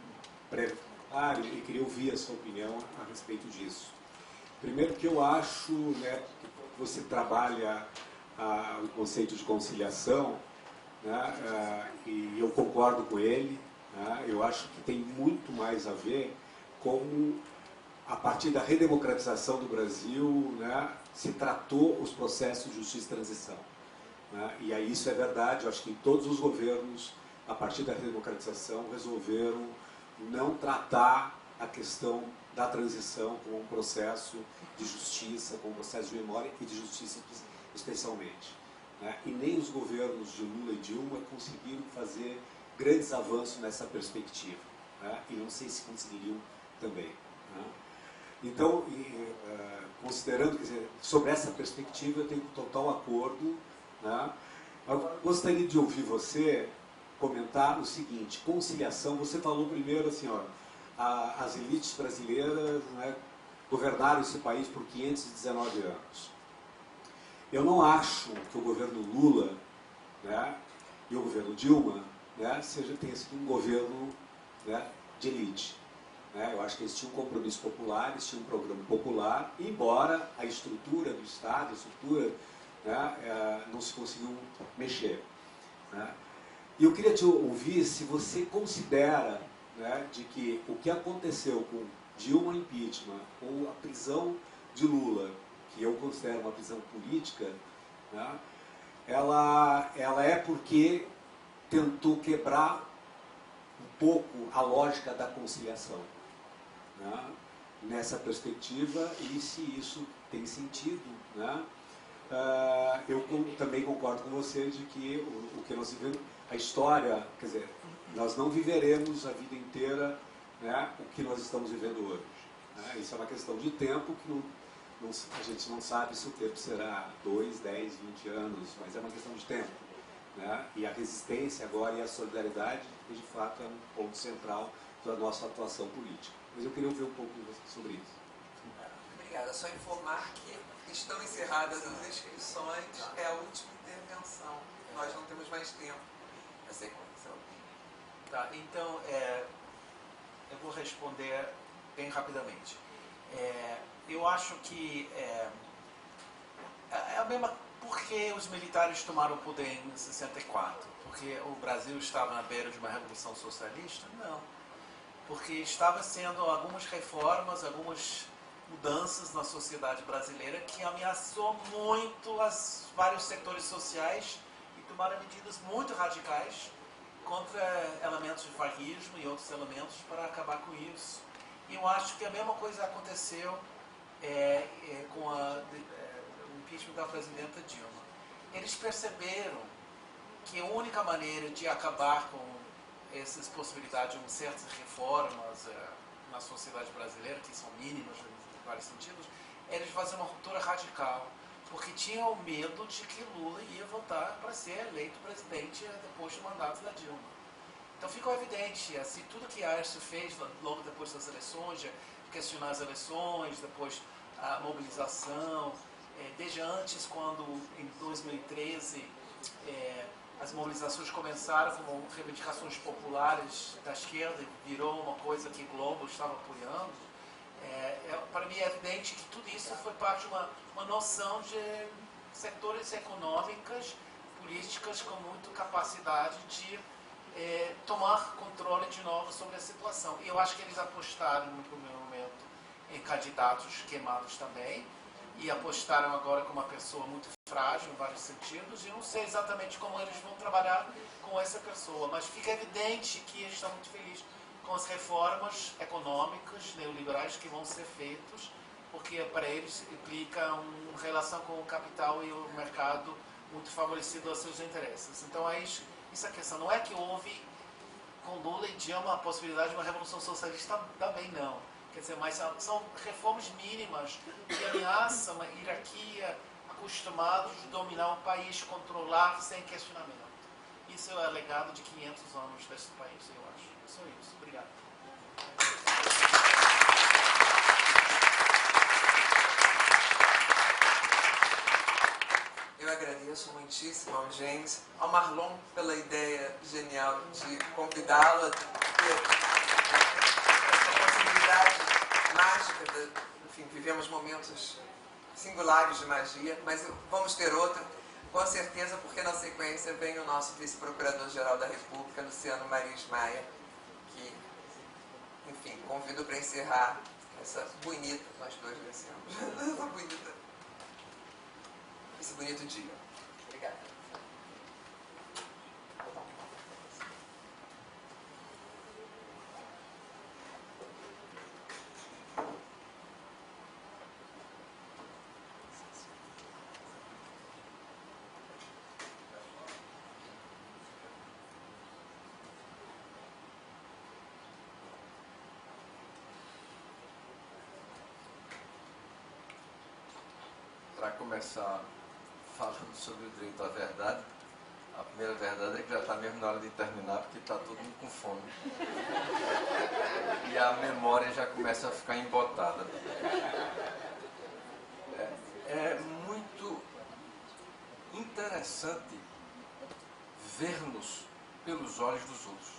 breve comentário e queria ouvir a sua opinião a respeito disso. Primeiro que eu acho, né, que você trabalha o conceito de conciliação, né, e eu concordo com ele, né, eu acho que tem muito mais a ver com, a partir da redemocratização do Brasil, né, se tratou os processos de justiça e transição. Né, e aí isso é verdade, eu acho que todos os governos, a partir da redemocratização, resolveram não tratar a questão da transição como um processo de justiça, como um processo de memória e de justiça especialmente. Né? E nem os governos de Lula e Dilma conseguiram fazer grandes avanços nessa perspectiva. Né? E não sei se conseguiriam também. Né? Então, considerando, quer dizer, sobre essa perspectiva, eu tenho total acordo. Né? Eu gostaria de ouvir você comentar o seguinte: conciliação. Você falou primeiro assim, ó, as elites brasileiras, né, governaram esse país por 519 anos. Eu não acho que o governo Lula, né, e o governo Dilma, né, tenha sido um governo, né, de elite. Né? Eu acho que eles tinham um compromisso popular, eles tinham um programa popular, embora a estrutura do Estado, a estrutura, né, não se conseguiu mexer. Né? E eu queria te ouvir se você considera, né, de que o que aconteceu com Dilma impeachment, com a prisão de Lula que eu considero uma visão política, né, ela é porque tentou quebrar um pouco a lógica da conciliação, né, nessa perspectiva, e se isso tem sentido, né, eu também concordo com você de que o que nós vivemos, a história, quer dizer, nós não viveremos a vida inteira, né, o que nós estamos vivendo hoje. Né? Isso é uma questão de tempo que a gente não sabe se o tempo será 2, 10, 20 anos, mas é uma questão de tempo. Né? E a resistência agora e a solidariedade, que de fato é um ponto central da nossa atuação política. Mas eu queria ouvir um pouco sobre isso. Obrigada. Só informar que estão encerradas as inscrições, é a última intervenção. Nós não temos mais tempo. Eu sei como você Tá, então, eu vou responder bem rapidamente. Eu acho que é a mesma... Por que os militares tomaram o poder em 64? Porque o Brasil estava na beira de uma revolução socialista? Não. Porque estava sendo algumas reformas, algumas mudanças na sociedade brasileira que ameaçou muito vários setores sociais e tomaram medidas muito radicais contra elementos de fascismo e outros elementos para acabar com isso. E eu acho que a mesma coisa aconteceu com o impeachment da presidenta Dilma. Eles perceberam que a única maneira de acabar com essas possibilidades de certas reformas na sociedade brasileira, que são mínimas em vários sentidos, é eles fazer uma ruptura radical, porque tinham medo de que Lula ia voltar para ser eleito presidente depois do mandato da Dilma. Então ficou evidente, assim, tudo que a Aécio fez logo depois das eleições, de questionar as eleições, depois a mobilização, desde antes, quando em 2013 as mobilizações começaram como reivindicações populares da esquerda e virou uma coisa que o Globo estava apoiando, para mim é evidente que tudo isso foi parte de uma noção de setores econômicas, políticas com muita capacidade de tomar controle de novo sobre a situação. E eu acho que eles apostaram no primeiro momento em candidatos queimados também, e apostaram agora com uma pessoa muito frágil em vários sentidos, e não sei exatamente como eles vão trabalhar com essa pessoa, mas fica evidente que eles estão muito felizes com as reformas econômicas neoliberais que vão ser feitas, porque para eles implica uma relação com o capital e o mercado muito favorecido aos seus interesses. Então é isso a questão. Não é que houve com Lula e Dilma a possibilidade de uma revolução socialista, também não. Quer dizer, mas são reformas mínimas que ameaçam uma hierarquia acostumados de dominar um país, controlar sem questionamento. Isso é o legado de 500 anos desse país, eu acho. Só isso. Obrigado. Eu agradeço muitíssimo ao James, ao Marlon pela ideia genial de convidá-lo a ter essa possibilidade mágica. Enfim, vivemos momentos singulares de magia, mas vamos ter outra, com certeza, porque na sequência vem o nosso vice-procurador-geral da República, Luciano Maris Maia, que, enfim, convido para encerrar essa bonita, nós dois vencemos, essa bonita, esse bonito dia. Obrigada. Para começar falando sobre o direito à verdade, a primeira verdade é que já está mesmo na hora de terminar, porque está todo mundo com fome. E a memória já começa a ficar embotada. É muito interessante ver-nos pelos olhos dos outros.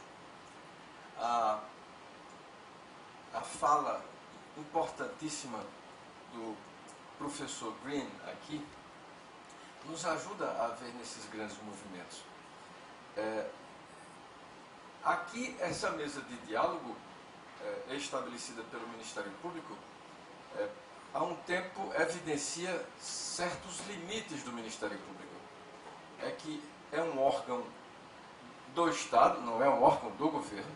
A fala importantíssima do professor Green aqui nos ajuda a ver nesses grandes movimentos. Aqui, essa mesa de diálogo estabelecida pelo Ministério Público há um tempo evidencia certos limites do Ministério Público. É que é um órgão do Estado, não é um órgão do governo,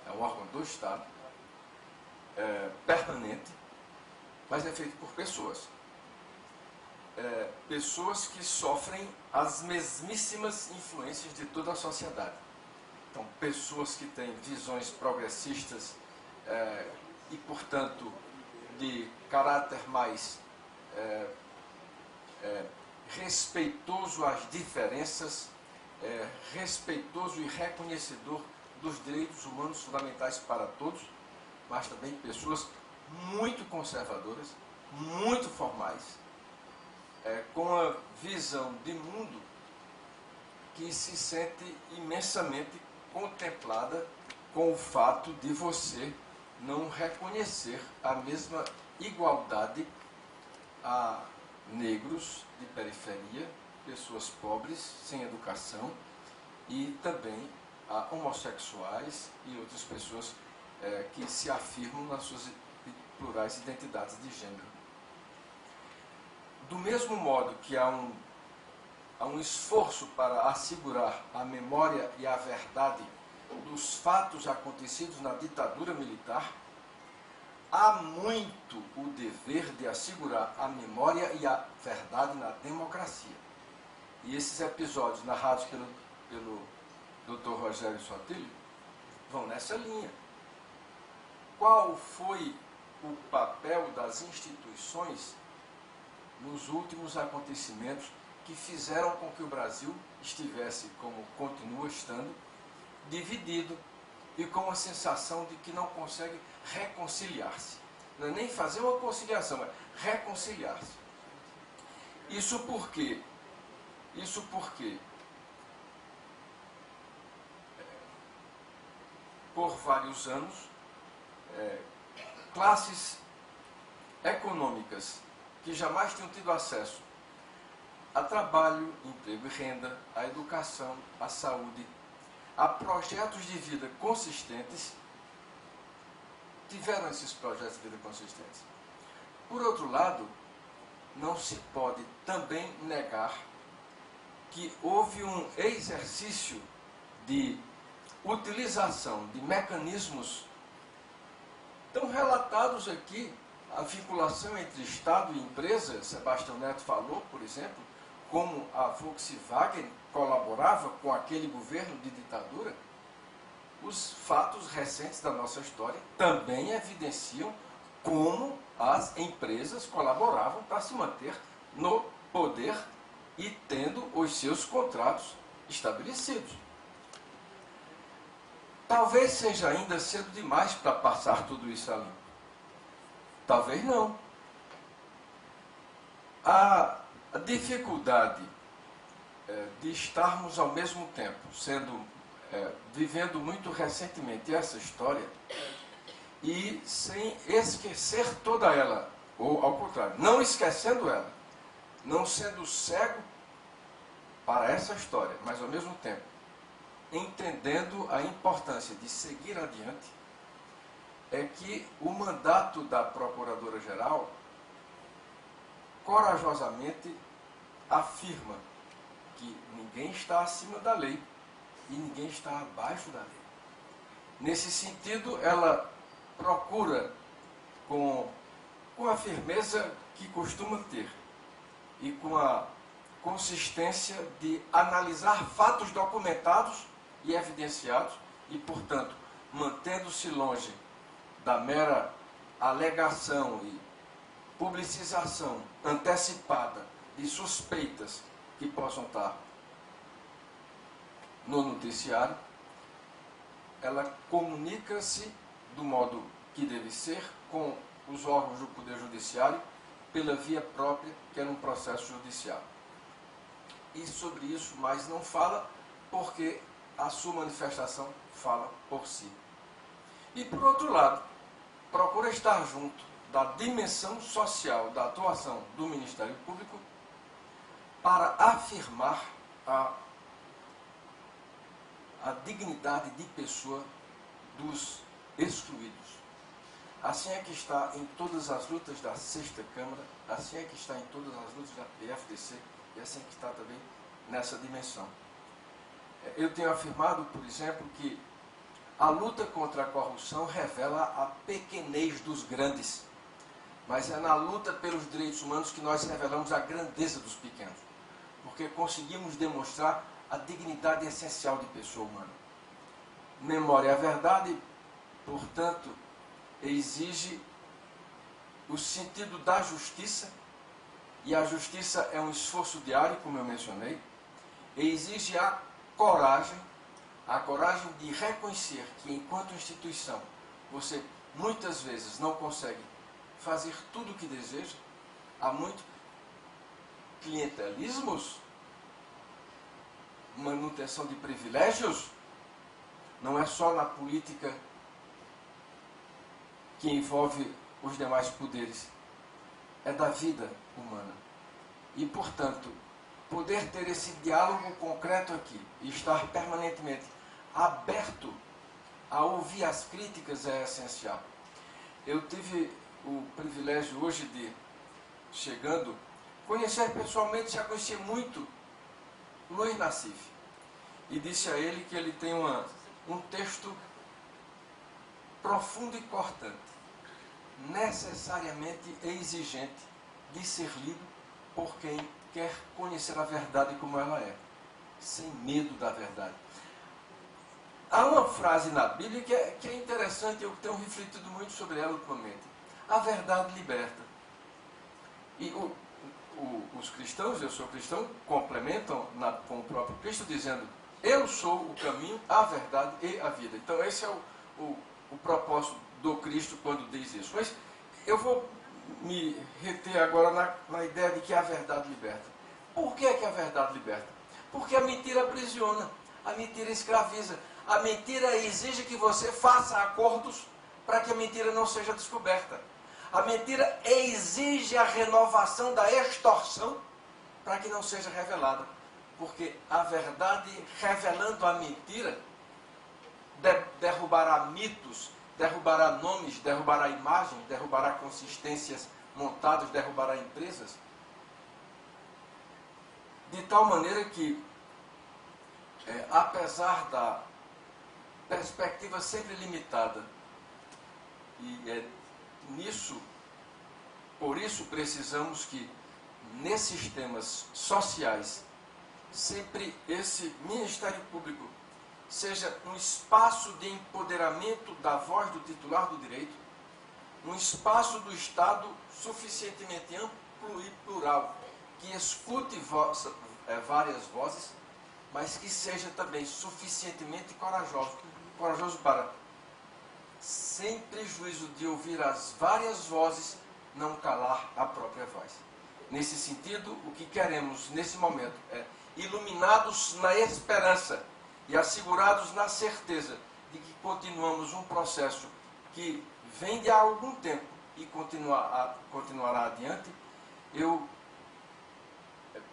é um órgão do Estado, permanente, mas é feito por pessoas. Pessoas que sofrem as mesmíssimas influências de toda a sociedade. Então, pessoas que têm visões progressistas e, portanto, de caráter mais respeitoso às diferenças, respeitoso e reconhecedor dos direitos humanos fundamentais para todos, mas também pessoas muito conservadoras, muito formais, com a visão de mundo que se sente imensamente contemplada com o fato de você não reconhecer a mesma igualdade a negros de periferia, pessoas pobres, sem educação, e também a homossexuais e outras pessoas que se afirmam nas suas plurais identidades de gênero. Do mesmo modo que há um esforço para assegurar a memória e a verdade dos fatos acontecidos na ditadura militar, há muito o dever de assegurar a memória e a verdade na democracia. E esses episódios narrados pelo Dr. Rogério Sotilho vão nessa linha. Qual foi o papel das instituições nos últimos acontecimentos que fizeram com que o Brasil estivesse, como continua estando, dividido e com a sensação de que não consegue reconciliar-se? Não é nem fazer uma conciliação, é reconciliar-se. Isso porque por vários anos, classes econômicas que jamais tinham tido acesso a trabalho, emprego e renda, a educação, a saúde, a projetos de vida consistentes, tiveram esses projetos de vida consistentes. Por outro lado, não se pode também negar que houve um exercício de utilização de mecanismos tão relatados aqui, a vinculação entre Estado e empresa. Sebastião Neto falou, por exemplo, como a Volkswagen colaborava com aquele governo de ditadura. Os fatos recentes da nossa história também evidenciam como as empresas colaboravam para se manter no poder e tendo os seus contratos estabelecidos. Talvez seja ainda cedo demais para passar tudo isso a limpo. Talvez não. A dificuldade de estarmos ao mesmo tempo vivendo muito recentemente essa história e sem esquecer toda ela, ou ao contrário, não esquecendo ela, não sendo cego para essa história, mas ao mesmo tempo entendendo a importância de seguir adiante, é que o mandato da Procuradora-Geral corajosamente afirma que ninguém está acima da lei e ninguém está abaixo da lei. Nesse sentido, ela procura, com a firmeza que costuma ter e com a consistência de analisar fatos documentados e evidenciados e, portanto, mantendo-se longe da mera alegação e publicização antecipada de suspeitas que possam estar no noticiário, ela comunica-se do modo que deve ser com os órgãos do Poder Judiciário pela via própria, que é um processo judicial. E sobre isso mais não fala, porque a sua manifestação fala por si. E, por outro lado, procura estar junto da dimensão social da atuação do Ministério Público para afirmar a dignidade de pessoa dos excluídos. Assim é que está em todas as lutas da Sexta Câmara, assim é que está em todas as lutas da PFDC, e assim é que está também nessa dimensão. Eu tenho afirmado, por exemplo, que a luta contra a corrupção revela a pequenez dos grandes, mas é na luta pelos direitos humanos que nós revelamos a grandeza dos pequenos, porque conseguimos demonstrar a dignidade essencial de pessoa humana. Memória é a verdade, portanto, exige o sentido da justiça, e a justiça é um esforço diário, como eu mencionei, e exige a coragem de reconhecer que, enquanto instituição, você muitas vezes não consegue fazer tudo o que deseja. Há muito clientelismos, manutenção de privilégios. Não é só na política que envolve os demais poderes, é da vida humana. E, portanto, poder ter esse diálogo concreto aqui e estar permanentemente aberto a ouvir as críticas é essencial. Eu tive o privilégio hoje de, chegando, conhecer pessoalmente, já conheci muito Luiz Nassif, e disse a ele que ele tem um texto profundo e cortante, necessariamente exigente de ser lido por quem quer conhecer a verdade como ela é, sem medo da verdade. Há uma frase na Bíblia que é interessante, eu tenho refletido muito sobre ela ultimamente. A verdade liberta. E os cristãos, eu sou cristão, complementam com o próprio Cristo dizendo: eu sou o caminho, a verdade e a vida. Então esse é o propósito do Cristo quando diz isso. Mas eu vou me reter agora na ideia de que a verdade liberta. Por que é que a verdade liberta? Porque a mentira aprisiona, a mentira escraviza, a mentira exige que você faça acordos para que a mentira não seja descoberta. A mentira exige a renovação da extorsão para que não seja revelada. Porque a verdade, revelando a mentira, derrubará mitos, derrubará nomes, derrubará imagens, derrubará consistências montadas, derrubará empresas. De tal maneira que, apesar da perspectiva sempre limitada, e por isso precisamos que, nesses temas sociais, sempre esse Ministério Público seja um espaço de empoderamento da voz do titular do direito, um espaço do Estado suficientemente amplo e plural, que escute várias vozes, mas que seja também suficientemente corajoso para, sem prejuízo de ouvir as várias vozes, não calar a própria voz. Nesse sentido, o que queremos nesse momento é, iluminados na esperança e assegurados na certeza de que continuamos um processo que vem de há algum tempo e continuará adiante, eu,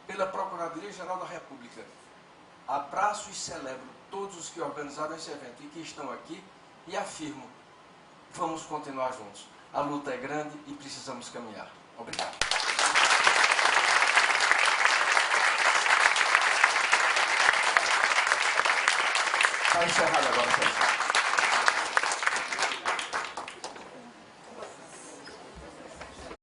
pela Procuradoria-Geral da República, abraço e celebro todos os que organizaram esse evento e que estão aqui e afirmo: vamos continuar juntos. A luta é grande e precisamos caminhar. Obrigado. Está encerrado agora, pessoal.